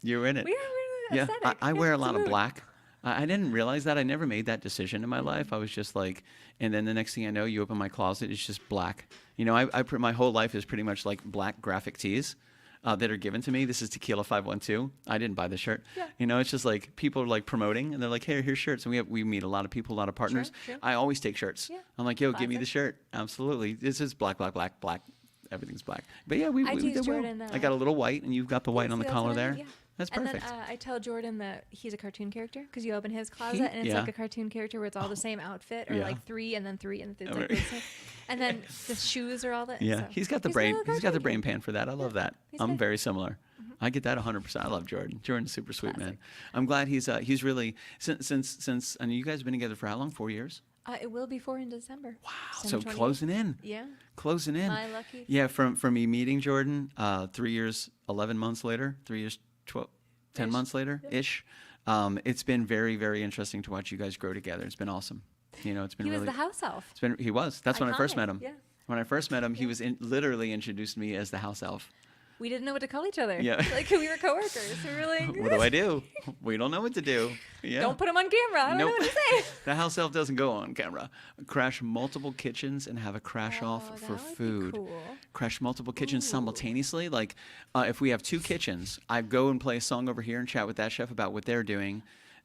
You were in it. We're aesthetic. I wear a lot of black. I didn't realize that. I never made that decision in my life. I was just like, and then the next thing I know, you open my closet, it's just black. You know, my whole life is pretty much like black graphic tees. that are given to me. This is Tequila 512. I didn't buy the shirt. Yeah. You know, it's just like people are like promoting, and they're like, "Hey, here's shirts." And we meet a lot of people, a lot of partners. Sure. I always take shirts. Yeah. I'm like, "Yo, give me Classic. the shirt." Absolutely. This is black. Everything's black. But yeah, I we tease did well. Jordan, I got a little white, and you've got the white on the See, that's collar what I there. mean, yeah. That's And perfect. then I tell Jordan that he's a cartoon character because you open his closet and it's yeah. like a cartoon character where it's all the same outfit or Yeah. like three and then three and it's Oh, like right. the same. And then the shoes are all that. Yeah, so he's got the a brain. little He's got the cartoon brain pan for that. I love that. He's I'm good. very similar. I get that 100%. I love Jordan. Jordan's super sweet, man. Classic. I'm glad he's really since. And you guys have been together for how long? 4 years. It will be 4 in December. Wow. So closing in. Yeah. Closing in. My lucky. Yeah, from me meeting Jordan, 3 years, 11 months later, 3 years, 10 Ish. months later, ish. It's been very, very interesting to watch you guys grow together. It's been awesome. You know, it's been He was really. the house elf. He was. That's when I first Iconic, met him. yeah. When I first met him, he was literally introduced me as the house elf. We didn't know what to call each other. Yeah. Like we were coworkers. We were like, What do I do? We don't know what to do. Yeah. don't put him on camera. I don't know Nope. what to say. The house elf doesn't go on camera. Crash multiple kitchens and have a crash Oh, off that for would be food. cool. Crash multiple kitchens simultaneously. Like if we have 2 kitchens, I go and play a song over here and chat with that chef about what they're doing.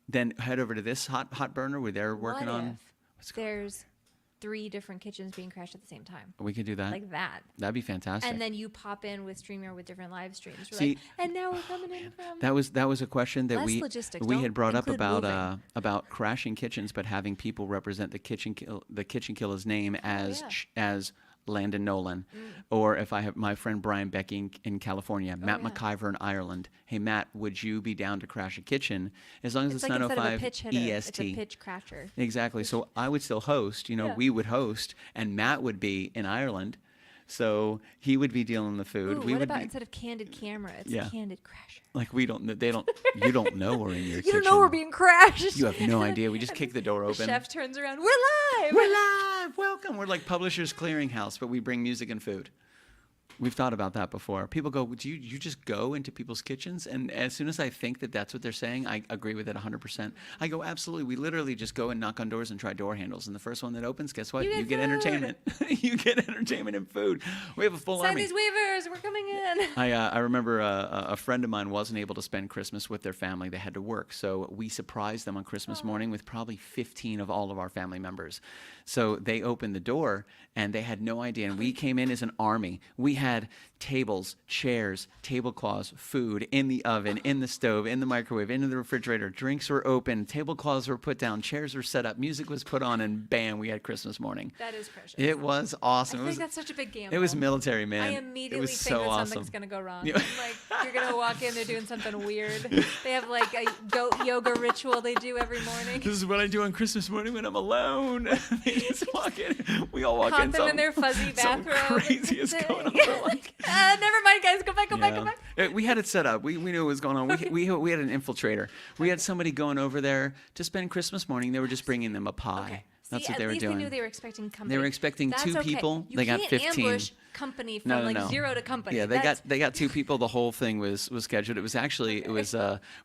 Then head over to this hot burner where they're working What on. if there's 3 different kitchens being crashed at the same time? We could do that. Like that. That'd be fantastic. And then you pop in with StreamYard with different live streams. We're See, like, and now we're coming in from. That was a question that Less we logistics. we Don't had brought up include about crashing kitchens, but having people represent the kitchen killer's name as yeah. as Landon Nolan, or if I have my friend Brian Becky in California, Matt yeah. McIver in Ireland. Hey Matt, would you be down to crash a kitchen as long as it's, like instead of a 905 pitch hitter, EST? it's a pitch crasher. Exactly. So I would still host. You know, Yeah. we would host, and Matt would be in Ireland, so he would be dealing the food. Ooh, we what would about be, instead of candid camera, it's Yeah. a candid crasher. like we don't. They don't. You don't know we're in your You kitchen. don't know we're being crashed. You have no idea. We just kick the door The open. chef turns around. We're live. We're live. Welcome. We're like Publishers Clearinghouse, but we bring music and food. We've thought about that before. People go, do you just go into people's kitchens? And as soon as I think that that's what they're saying, I agree with it 100%. I go, absolutely. We literally just go and knock on doors and try door handles. And the first one that opens, guess what? You get food. entertainment. You get entertainment and food. We have a full Sign army. these waivers. We're coming in. I remember a friend of mine wasn't able to spend Christmas with their family. They had to work. So we surprised them on Christmas morning with probably 15 of all of our family members. So they opened the door and they had no idea. And we came in as an army. We had tables, chairs, tablecloths, food in the oven, in the stove, in the microwave, into the refrigerator. Drinks were open, tablecloths were put down, chairs were set up, music was put on, and bam, we had Christmas morning. That is precious. It was awesome. I It think was, that's such a big gamble. it was military, man. I It immediately was think so that awesome. something's gonna go wrong. Yeah. Like you're gonna walk in, they're doing something weird. They have like a goat yoga ritual they do every morning. This is what I do on Christmas morning when I'm alone. They just walk in. We all walk Caught in. them in their fuzzy Something bathrobe. crazy is Thing. going on. We're like, Never mind, guys. Go back. Go yeah. back. We had it set up. We knew what was going on. We had an infiltrator. We had somebody going over there to spend Christmas morning. They were just bringing them a pie. Okay. That's See, what they at were least doing. They knew they were expecting company. They were expecting That's 2 okay. people. You They got can't 15. ambush company from No, like no. 0 to company. Yeah, they got 2 people. The whole thing was scheduled. It was actually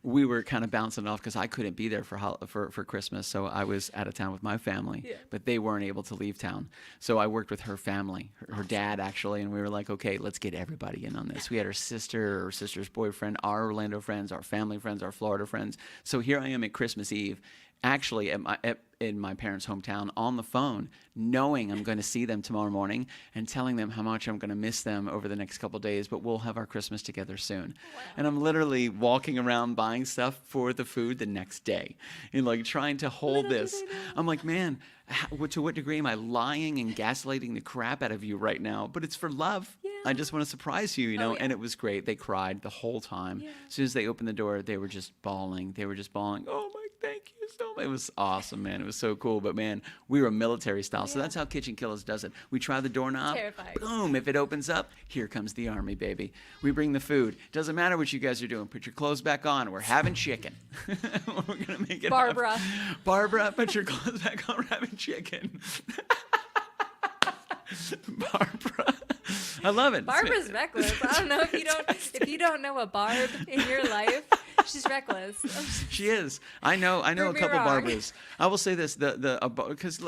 we were kind of bouncing off because I couldn't be there for Christmas, so I was out of town with my family. Yeah. But they weren't able to leave town, so I worked with her family, her dad actually, and we were like, okay, let's get everybody in on this. We had her sister, her sister's boyfriend, our Orlando friends, our family friends, our Florida friends. So here I am at Christmas Eve, actually in my parents' hometown on the phone, knowing I'm going to see them tomorrow morning and telling them how much I'm going to miss them over the next couple of days, but we'll have our Christmas together soon. Wow. And I'm literally walking around buying stuff for the food the next day and like trying to hold this. I'm like, man, to what degree am I lying and gaslighting the crap out of you right now? But it's for love. Yeah. I just want to surprise you, you know? Oh, yeah. And it was great. They cried the whole time. Yeah. As soon as they opened the door, they were just bawling. Oh my, thank you so much. It was awesome, man. It was so cool. But man, we were military style. So Yeah. that's how Kitchen Killers does it. We try the doorknob. Terrifying. Boom. If it opens up, here comes the army, baby. We bring the food. Doesn't matter what you guys are doing. Put your clothes back on. We're having chicken. We're going to make it Barbara. happen. Barbara, put your clothes back on. We're having chicken. Barbara. I love it. Barbara's necklace. I don't know if you don't know a Barb in your life. She's reckless. She is. I know a Prove me couple wrong. Barbaras. I will say this: because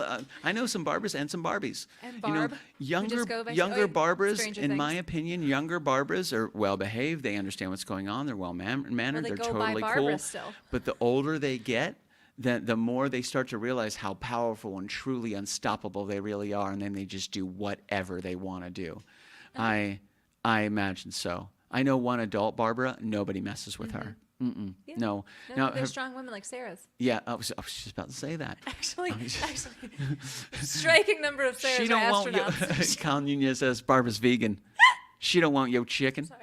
I know some Barbaras and some Barbies. And You know, Barb, who younger just go by- younger oh, Barbaras, Stranger in my Things. opinion, younger Barbaras are well behaved. They understand what's going on. They're well mannered. Well, they They're go by totally Barbara cool. still. But the older they get, the more they start to realize how powerful and truly unstoppable they really are, and then they just do whatever they want to do. Uh-huh. I imagine so. I know one adult Barbara. Nobody messes with her. Yeah. No. No, Now, they're her- strong women like Sarah's. yeah, I was just about to say that. Actually, striking number of Sarah's She don't are want yo. astronauts. Colin Nunez says Barbara's vegan. She don't want yo chicken. Sorry,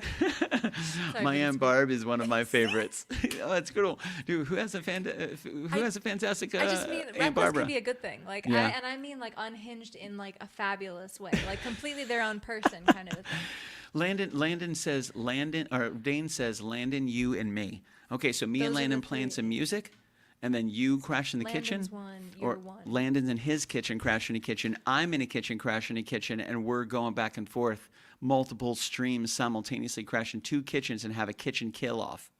My vegan Aunt sweet. Barb is one of my favorites. Oh, that's good. Dude, who has a fantastic I just mean Aunt reckless Barbara? can be a good thing. Like, Yeah. and I mean like unhinged in like a fabulous way, like completely their own person kind of a thing. Dane says Landon, you and me. Okay, so me and Those are Landon the playing three. some music, and then you crash in the Landon's kitchen. one, you're Or one. Landon's in his kitchen, crash in the kitchen. I'm in a kitchen, crash in a kitchen, and we're going back and forth, multiple streams simultaneously, crashing 2 kitchens and have a kitchen kill off.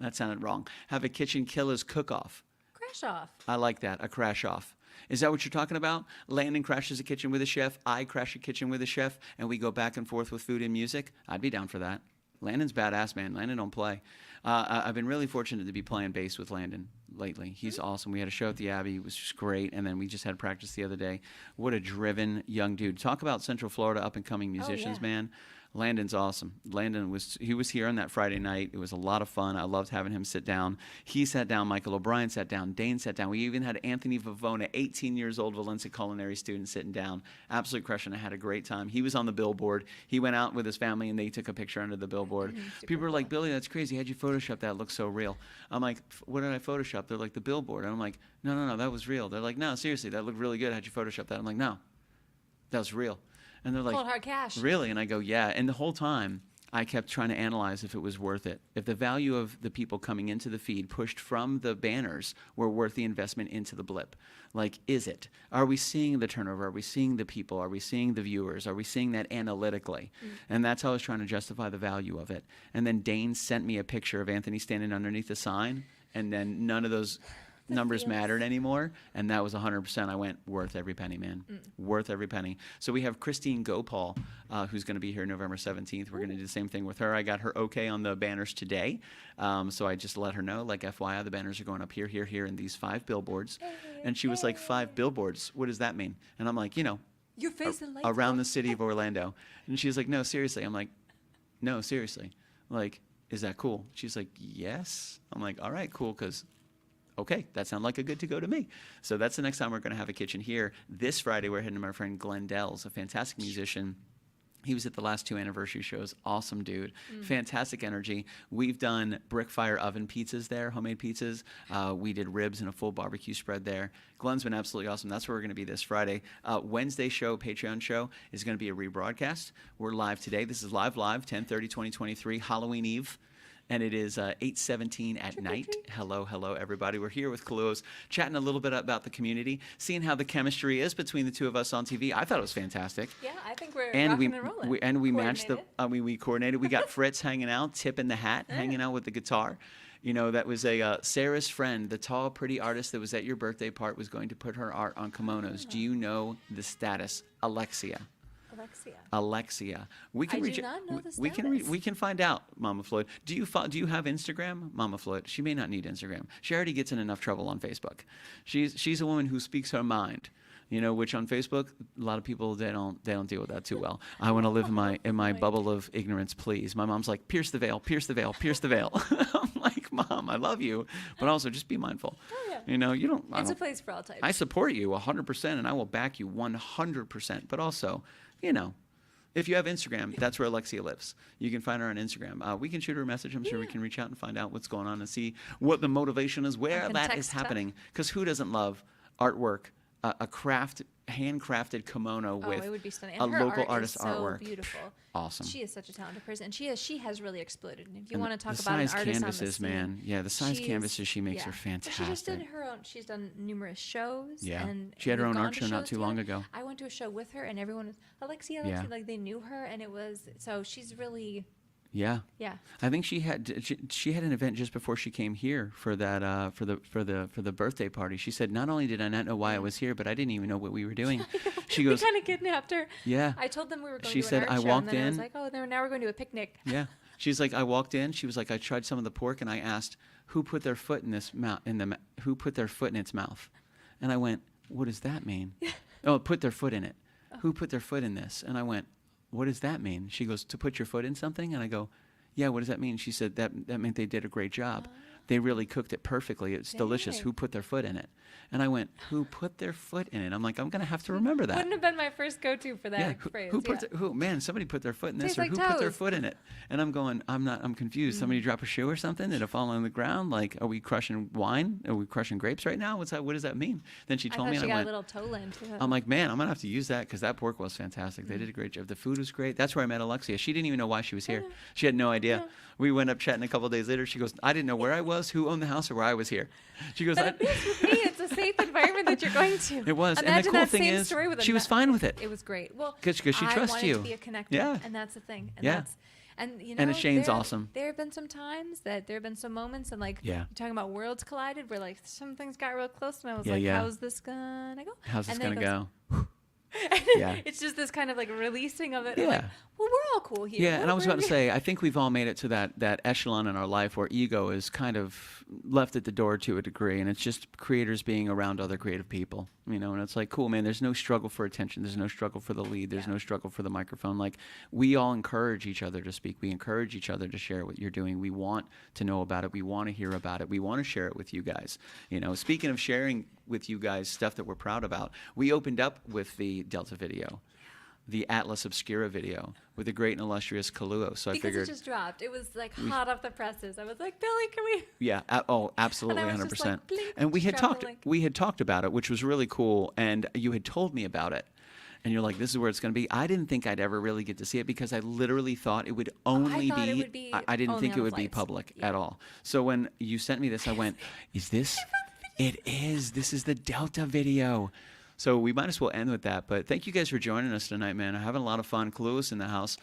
That sounded wrong. Have a kitchen killers cook off. Crash off. I like that, a crash off. Is that what you're talking about? Landon crashes a kitchen with a chef, I crash a kitchen with a chef, and we go back and forth with food and music? I'd be down for that. Landon's badass, man. Landon don't play. I've been really fortunate to be playing bass with Landon lately. He's awesome. We had a show at the Abbey. It was just great. And then we just had practice the other day. What a driven young dude. Talk about Central Florida up-and-coming musicians, yeah. man. Landon's awesome. Landon was here on that Friday night. It was a lot of fun. I loved having him sit down. He sat down. Michael O'Brien sat down. Dane sat down. We even had Anthony Vivona, 18 years old, Valencia culinary student, sitting down. Absolute crushing. I had a great time. He was on the billboard. He went out with his family and they took a picture under the billboard. People were like, Billy, that's crazy. How'd you Photoshop that? It looks so real. I'm like, what did I Photoshop? They're like, the billboard. And I'm like, no, that was real. They're like, no, seriously, that looked really good. How'd you Photoshop that? I'm like, no, that was real. And they're like, Cold hard cash. really? And I go, yeah. And the whole time, I kept trying to analyze if it was worth it. If the value of the people coming into the feed pushed from the banners were worth the investment into the blip. Like, is it? Are we seeing the turnover? Are we seeing the people? Are we seeing the viewers? Are we seeing that analytically? And that's how I was trying to justify the value of it. And then Dane sent me a picture of Anthony standing underneath the sign, and then none of those numbers mattered anymore, and that was 100%. I went, worth every penny, man. Worth every penny. So we have Christine Gopal, who's going to be here November 17th. We're going to do the same thing with her. I got her okay on the banners today, so I just let her know, like, FYI, the banners are going up here, here, here, and these 5 billboards. And she was like, 5 billboards? What does that mean? And I'm like, Your face and lights. around the city of Orlando. And she's like, no, seriously. I'm like, no, seriously. Like, is that cool? She's like, yes. I'm like, all right, cool, because okay, that sounds like a good to go to me. So that's the next time we're going to have a kitchen here. This Friday, we're heading to my friend Glenn Dell's, a fantastic musician. He was at the last 2 anniversary shows. Awesome dude. Fantastic energy. We've done brick fire oven pizzas there, homemade pizzas. We did ribs and a full barbecue spread there. Glenn's been absolutely awesome. That's where we're going to be this Friday. Wednesday show, Patreon show, is going to be a rebroadcast. We're live today. This is live, 10/30/2023, Halloween Eve. And it is 8:17 at night. Hello, everybody. We're here with KALUOHS, chatting a little bit about the community, seeing how the chemistry is between the 2 of us on TV. I thought it was fantastic. Yeah, I think we're And rocking and rolling. we matched the. Coordinated. We coordinated. We got Fritz hanging out, Tip in the hat, hanging out with the guitar. You know, that was a Sarah's friend, the tall, pretty artist that was at your birthday part, was going to put her art on kimonos. Do you know the status? Alexia. We can I reach do it. not know the We can status. we can find out, Mama Floyd. Do you have Instagram, Mama Floyd? She may not need Instagram. She already gets in enough trouble on Facebook. She's a woman who speaks her mind. You know, which on Facebook, a lot of people they don't deal with that too well. I want to live in my bubble of ignorance, please. My mom's like, pierce the veil, pierce the veil, pierce the veil. I'm like, Mom, I love you, but also just be mindful. Oh, yeah. You know, you don't. I It's a don't- place for all types. I support you 100%, and I will back you 100%. But also, you know, if you have Instagram, that's where Alexia lives. You can find her on Instagram. We can shoot her a message. I'm sure we can reach out and find out what's going on and see what the motivation is, where can that is text her. happening. Because who doesn't love artwork, a handcrafted kimono Oh, with it would be stunning. a And her local art artist is so artwork? beautiful. Awesome. She is such a talented person, and she has really exploded. And if you And want to talk the about an size artist on the canvases, scene, man. Yeah, the size she's- canvases she makes yeah. are But fantastic. she just did her own. She's done numerous shows. Yeah. and She had her we've own gone art to show not shows too long together. ago. I went to a show with her, and everyone was Alexia, Yeah. like they knew her, and it was so she's really. Yeah. Yeah. I think she had an event just before she came here for that for the birthday party. She said, not only did I not know why I was here, but I didn't even know what we were doing. She We goes, kind of kidnapped her. yeah. I told them we were going She to said, an I art show, walked and then I was in. like, oh, now we're going to a picnic. Yeah. She's like, I walked in. She was like, I tried some of the pork, and I asked who put their foot in this mouth who put their foot in its mouth, and I went, what does that mean? Oh, put their foot in it. Who put their foot in this? And I went, what does that mean? She goes, to put your foot in something? And I go, yeah, what does that mean? She said, that meant they did a great job. They really cooked it perfectly. It's delicious. Dang. Who put their foot in it? And I went, who put their foot in it? I'm like, I'm going to have to remember that. Wouldn't have been my first go-to for that Yeah, phrase. man, somebody put their foot in this, Tastes or like who put their toes. foot in it? And I'm going, I'm confused. Somebody drop a shoe or something? Did it fall on the ground? Like, are we crushing wine? Are we crushing grapes right now? What does that mean? Then she I told thought me, she and got I a went, little toe land too. I'm like, man, I'm going to have to use that because that pork was fantastic. They did a great job. The food was great. That's where I met Alexia. She didn't even know why she was here. She had no idea. We went up chatting a couple of days later. She goes, I didn't know where I was, who owned the house, or where I was here. She goes, But at least with me, it's a safe environment that you're going to. It was. Imagine And the cool that thing same is, story with she was fine with it. It was great. Well, 'Cause she I trusts wanted you. to be a connector. Yeah. And that's the thing. And Yeah. And you And know, Shane's awesome. There have been some times there have been some moments, and like Yeah. you're talking about worlds collided, where like some things got real close, and I was Yeah, like, yeah. how's this gonna go? How's this And then going it to goes, go? Yeah. It's just this kind of like releasing of it. Yeah. Like, well, we're all cool here. Yeah, and I was about to We're- say, I think we've all made it to that echelon in our life where ego is kind of left at the door to a degree, and it's just creators being around other creative people, you know, and it's like, cool, man, there's no struggle for attention, there's no struggle for the lead, there's no struggle for the microphone. Like, we all encourage each other to speak, we encourage each other to share what you're doing, we want to know about it, we want to hear about it, we want to share it with you guys. You know, speaking of sharing with you guys stuff that we're proud about, we opened up with the Delta video, the Atlas Obscura video with the great and illustrious KALUOHS. So I because figured, it just dropped. It was like hot off the presses. I was like, Billy, can we? yeah, absolutely, And I was 100%. just like, blink, and we had drop the talked, link. about it, which was really cool. And you had told me about it, and you're like, this is where it's going to be. I didn't think I'd ever really get to see it because I literally thought it would only thought it be. would be I didn't only think on it the would be flights. public Yeah. at all. So when you sent me this, I went, is this? It is. This is the Delta video. So we might as well end with that. But thank you guys for joining us tonight, man. I'm having a lot of fun. KALUOHS in the house.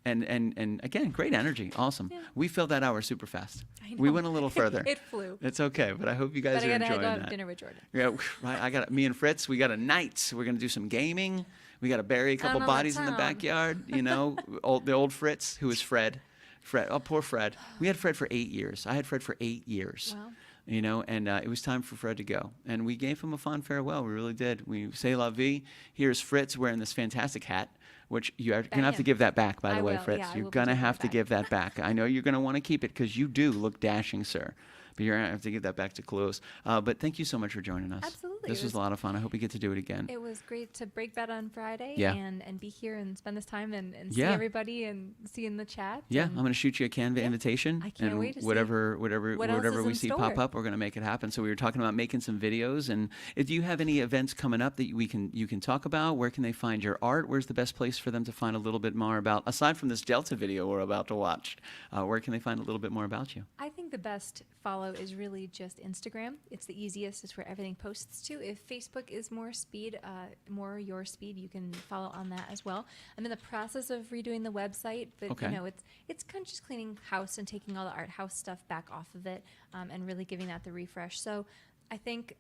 And again, great energy. Awesome. Yeah. We filled that hour super fast. I We know. went a little further. It flew. It's okay, but I hope you guys But I are gotta enjoying go have that. dinner with Jordan. Yeah, right. Me and Fritz, we got a night. We're gonna do some gaming. We got to bury a couple know that bodies in the sound. backyard. You know, the old Fritz, who is Fred. Oh, poor Fred. We had Fred for 8 years. I had Fred for 8 years. Wow. You know, and it was time for Fred to go. And we gave him a fond farewell. We really did. We say la vie. Here's Fritz wearing this fantastic hat, which you're going to have to him. give that back, by the I way, will. Fritz. Yeah, I You're will be going to taking have it to back. give that back. I know you're going to want to keep it because you do look dashing, sir. But you're going to have to give that back to KALUOHS. But thank you so much for joining us. Absolutely. This It was a was- lot of fun. I hope we get to do it again. It was great to break that on Friday Yeah. and be here and spend this time and see Yeah. everybody and see in the chat. Yeah, and I'm going to shoot you a Canva invitation, I can't and wait to see whatever what else whatever is we in see pop store. up, we're going to make it happen. So we were talking about making some videos, and if you have any events coming up that you can talk about, where can they find your art? Where's the best place for them to find a little bit more about, aside from this Delta video we're about to watch? Where can they find a little bit more about you? I think the best follow is really just Instagram. It's the easiest. It's where everything posts to. If Facebook is more your speed, you can follow on that as well. I'm in the process of redoing the website, but Okay. you know, it's kind of just cleaning house and taking all the art house stuff back off of it, and really giving that the refresh. So I think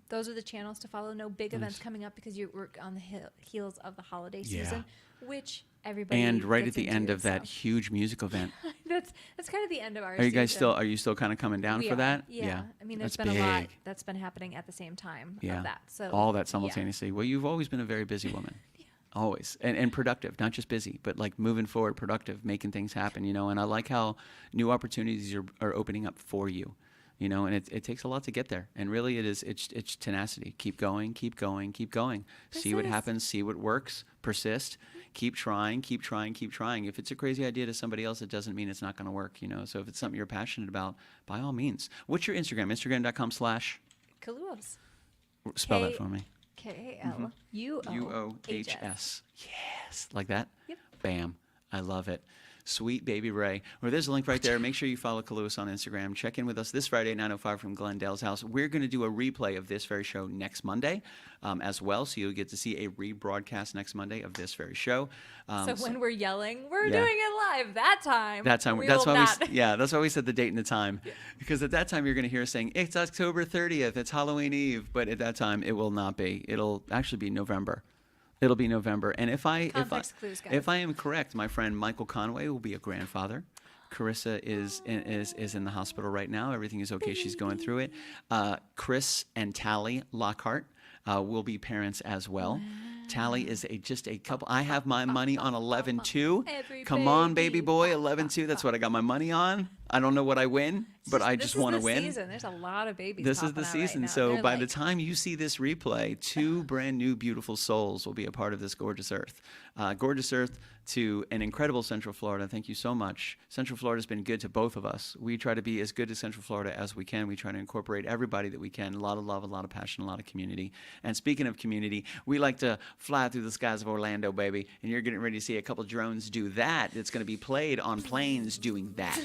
those are the channels to follow. No big events coming up because we're on the heels of the holiday Yeah. season, which everybody And right at gets the into, end of that so. huge music event. That's kind of the end of our Are you guys season. are you still kind of coming down We for are, that? Yeah. I mean, there's That's been a lot big. that's been happening at the same time Yeah. of that. So All that yeah. simultaneously. Well, you've always been a very busy woman. Always. And productive, not just busy, but like moving forward, productive, making things happen, you know. And I like how new opportunities are opening up for you, you know, and it takes a lot to get there. And really it's tenacity. Keep going, keep going, keep going. See what Persist. happens, see what works, persist, keep trying, keep trying, keep trying. If it's a crazy idea to somebody else, it doesn't mean it's not going to work, you know. So if it's something you're passionate about, by all means. What's your Instagram? Instagram.com/ KALUOHS. spell that for me. KALUOHS. UOHS. Yes. Like that? Yep. Bam. I love it. sweet baby Ray. Or there's a link right there. Make sure you follow KALUOHS on Instagram. Check in with us this Friday at 9:05 from Glendale's house. We're going to do a replay of this very show next Monday as well. So you'll get to see a rebroadcast next Monday of this very show. So when we're yelling, we're Yeah. doing it live that time. That time, we that's will why not. that's why we said the date and the time, because at that time you're going to hear us saying it's October 30th, it's Halloween Eve, but at that time it will not be. It'll actually be November. It'll be November, and if I clues, guys. if I am correct, my friend Michael Conway will be a grandfather. Carissa is in the hospital right now. Everything is okay. She's going through it. Chris and Tally Lockhart will be parents as well. Tally is just a couple. I have my money on 11-2. Every Come on, baby baby. boy, 11-2. That's what I got my money on. I don't know what I win, but I just want to win. Season. There's a lot of babies. This is popping the out right season. now. So They're by like, the time you see this replay, 2 brand new beautiful souls will be a part of this gorgeous earth. Gorgeous earth to an incredible Central Florida. Thank you so much. Central Florida has been good to both of us. We try to be as good to Central Florida as we can. We try to incorporate everybody that we can. A lot of love, a lot of passion, a lot of community. And speaking of community, we like to fly through the skies of Orlando, baby. And you're getting ready to see a couple drones do that. It's going to be played on planes doing that.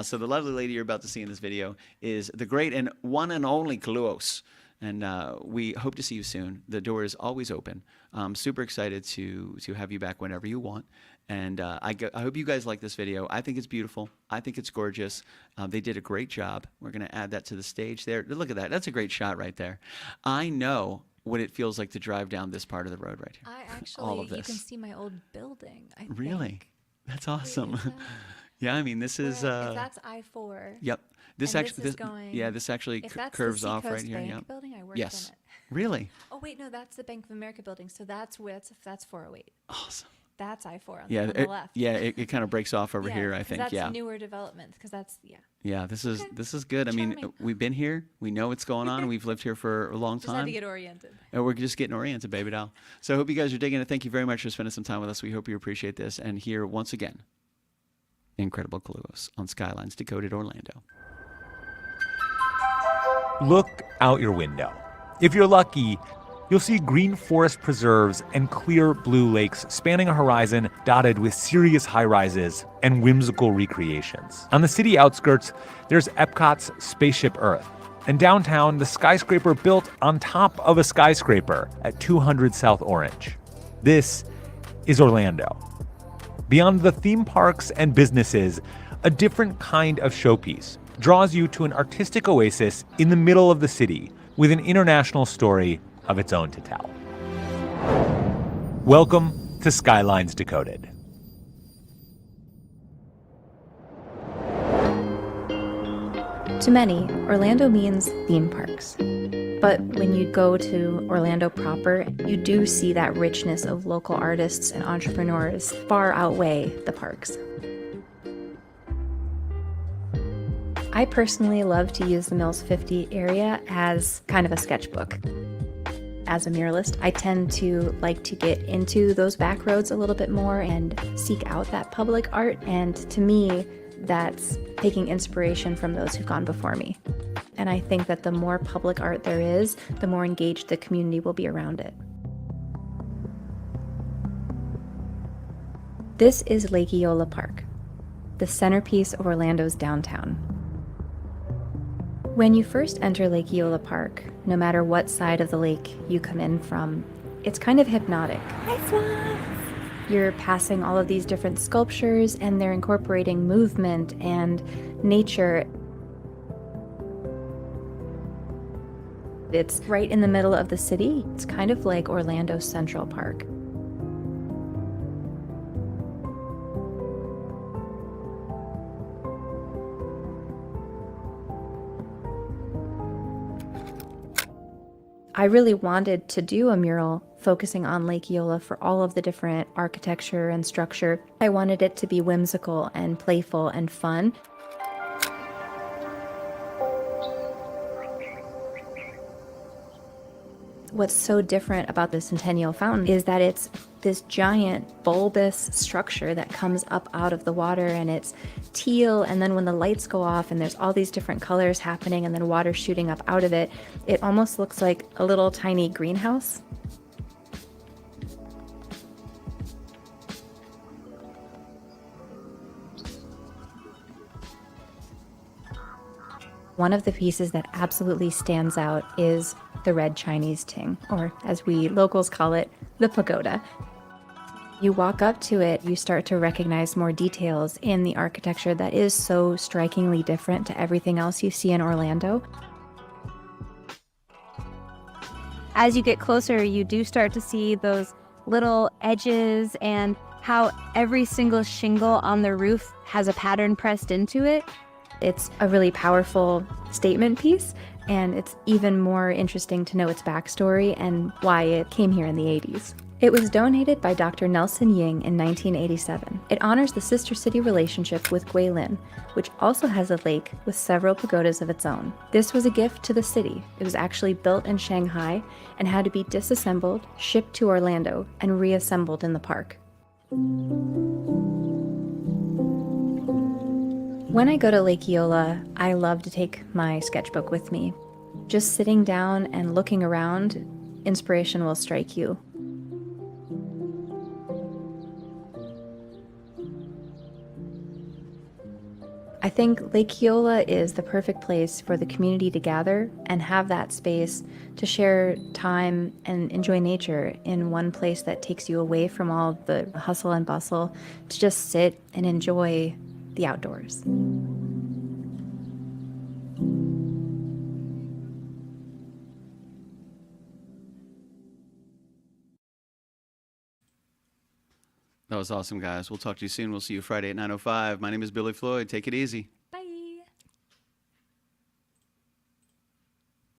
So the lovely lady you're about to see in this video is the great and one and only KALUOHS. And we hope to see you soon. The door is always open. I'm super excited to have you back whenever you want. And I hope you guys like this video. I think it's beautiful. I think it's gorgeous. They did a great job. We're going to add that to the stage there. Look at that. That's a great shot right there. I know what it feels like to drive down this part of the road right here. I actually, All of you this. can see my old building. I Really? think. That's awesome. Is that- Yeah, I mean, this is... If that's I-4. Yep. This and actually, this is going- this actually If that's curves the off right Seacoast here. Bank Yep. building, I worked Yes. in it. Really? Oh wait, no, that's the Bank of America building. So that's 408. Awesome. That's I-4 on, Yeah, on the left. it kind of breaks off over Yeah, here, I 'cause think. that's Yeah. newer development because that's Yeah, this is good. I mean, Charming. we've been here. We know what's going on. We've lived here for a long just had time. to get oriented. And we're just getting oriented, baby doll. So I hope you guys are digging it. Thank you very much for spending some time with us. We hope you appreciate this. And here, once again, incredible KALUOHS on Skylines, Decoded Orlando. Look out your window. If you're lucky, you'll see green forest preserves and clear blue lakes spanning a horizon dotted with serious high-rises and whimsical recreations. On the city outskirts, there's Epcot's Spaceship Earth, and downtown, the skyscraper built on top of a skyscraper at 200 South Orange. This is Orlando. Beyond the theme parks and businesses, a different kind of showpiece draws you to an artistic oasis in the middle of the city with an international story of its own to tell. Welcome to Skylines Decoded. To many, Orlando means theme parks. But when you go to Orlando proper, you do see that richness of local artists and entrepreneurs far outweigh the parks. I personally love to use the Mills 50 area as kind of a sketchbook. As a muralist, I tend to like to get into those back roads a little bit more and seek out that public art, and to me, that's taking inspiration from those who've gone before me. And I think that the more public art there is, the more engaged the community will be around it. This is Lake Eola Park, the centerpiece of Orlando's downtown. When you first enter Lake Eola Park, no matter what side of the lake you come in from, it's kind of hypnotic. You're passing all of these different sculptures, and they're incorporating movement and nature. It's right in the middle of the city. It's kind of like Orlando Central Park. I really wanted to do a mural focusing on Lake Eola for all of the different architecture and structure. I wanted it to be whimsical and playful and fun. What's so different about the Centennial Fountain is that it's this giant bulbous structure that comes up out of the water, and it's teal, and then when the lights go off and there's all these different colors happening and then water shooting up out of it, it almost looks like a little tiny greenhouse. One of the pieces that absolutely stands out is the red Chinese ting, or as we locals call it, the pagoda. You walk up to it, you start to recognize more details in the architecture that is so strikingly different to everything else you see in Orlando. As you get closer, you do start to see those little edges and how every single shingle on the roof has a pattern pressed into it. It's a really powerful statement piece, and it's even more interesting to know its backstory and why it came here in the 80s. It was donated by Dr. Nelson Ying in 1987. It honors the sister city relationship with Guilin, which also has a lake with several pagodas of its own. This was a gift to the city. It was actually built in Shanghai and had to be disassembled, shipped to Orlando, and reassembled in the park. When I go to Lake Eola, I love to take my sketchbook with me. Just sitting down and looking around, inspiration will strike you. I think Lake Eola is the perfect place for the community to gather and have that space to share time and enjoy nature in one place that takes you away from all the hustle and bustle, to just sit and enjoy the outdoors. That was awesome, guys. We'll talk to you soon. We'll see you Friday at 9:05. My name is Billy Floyd. Take it easy.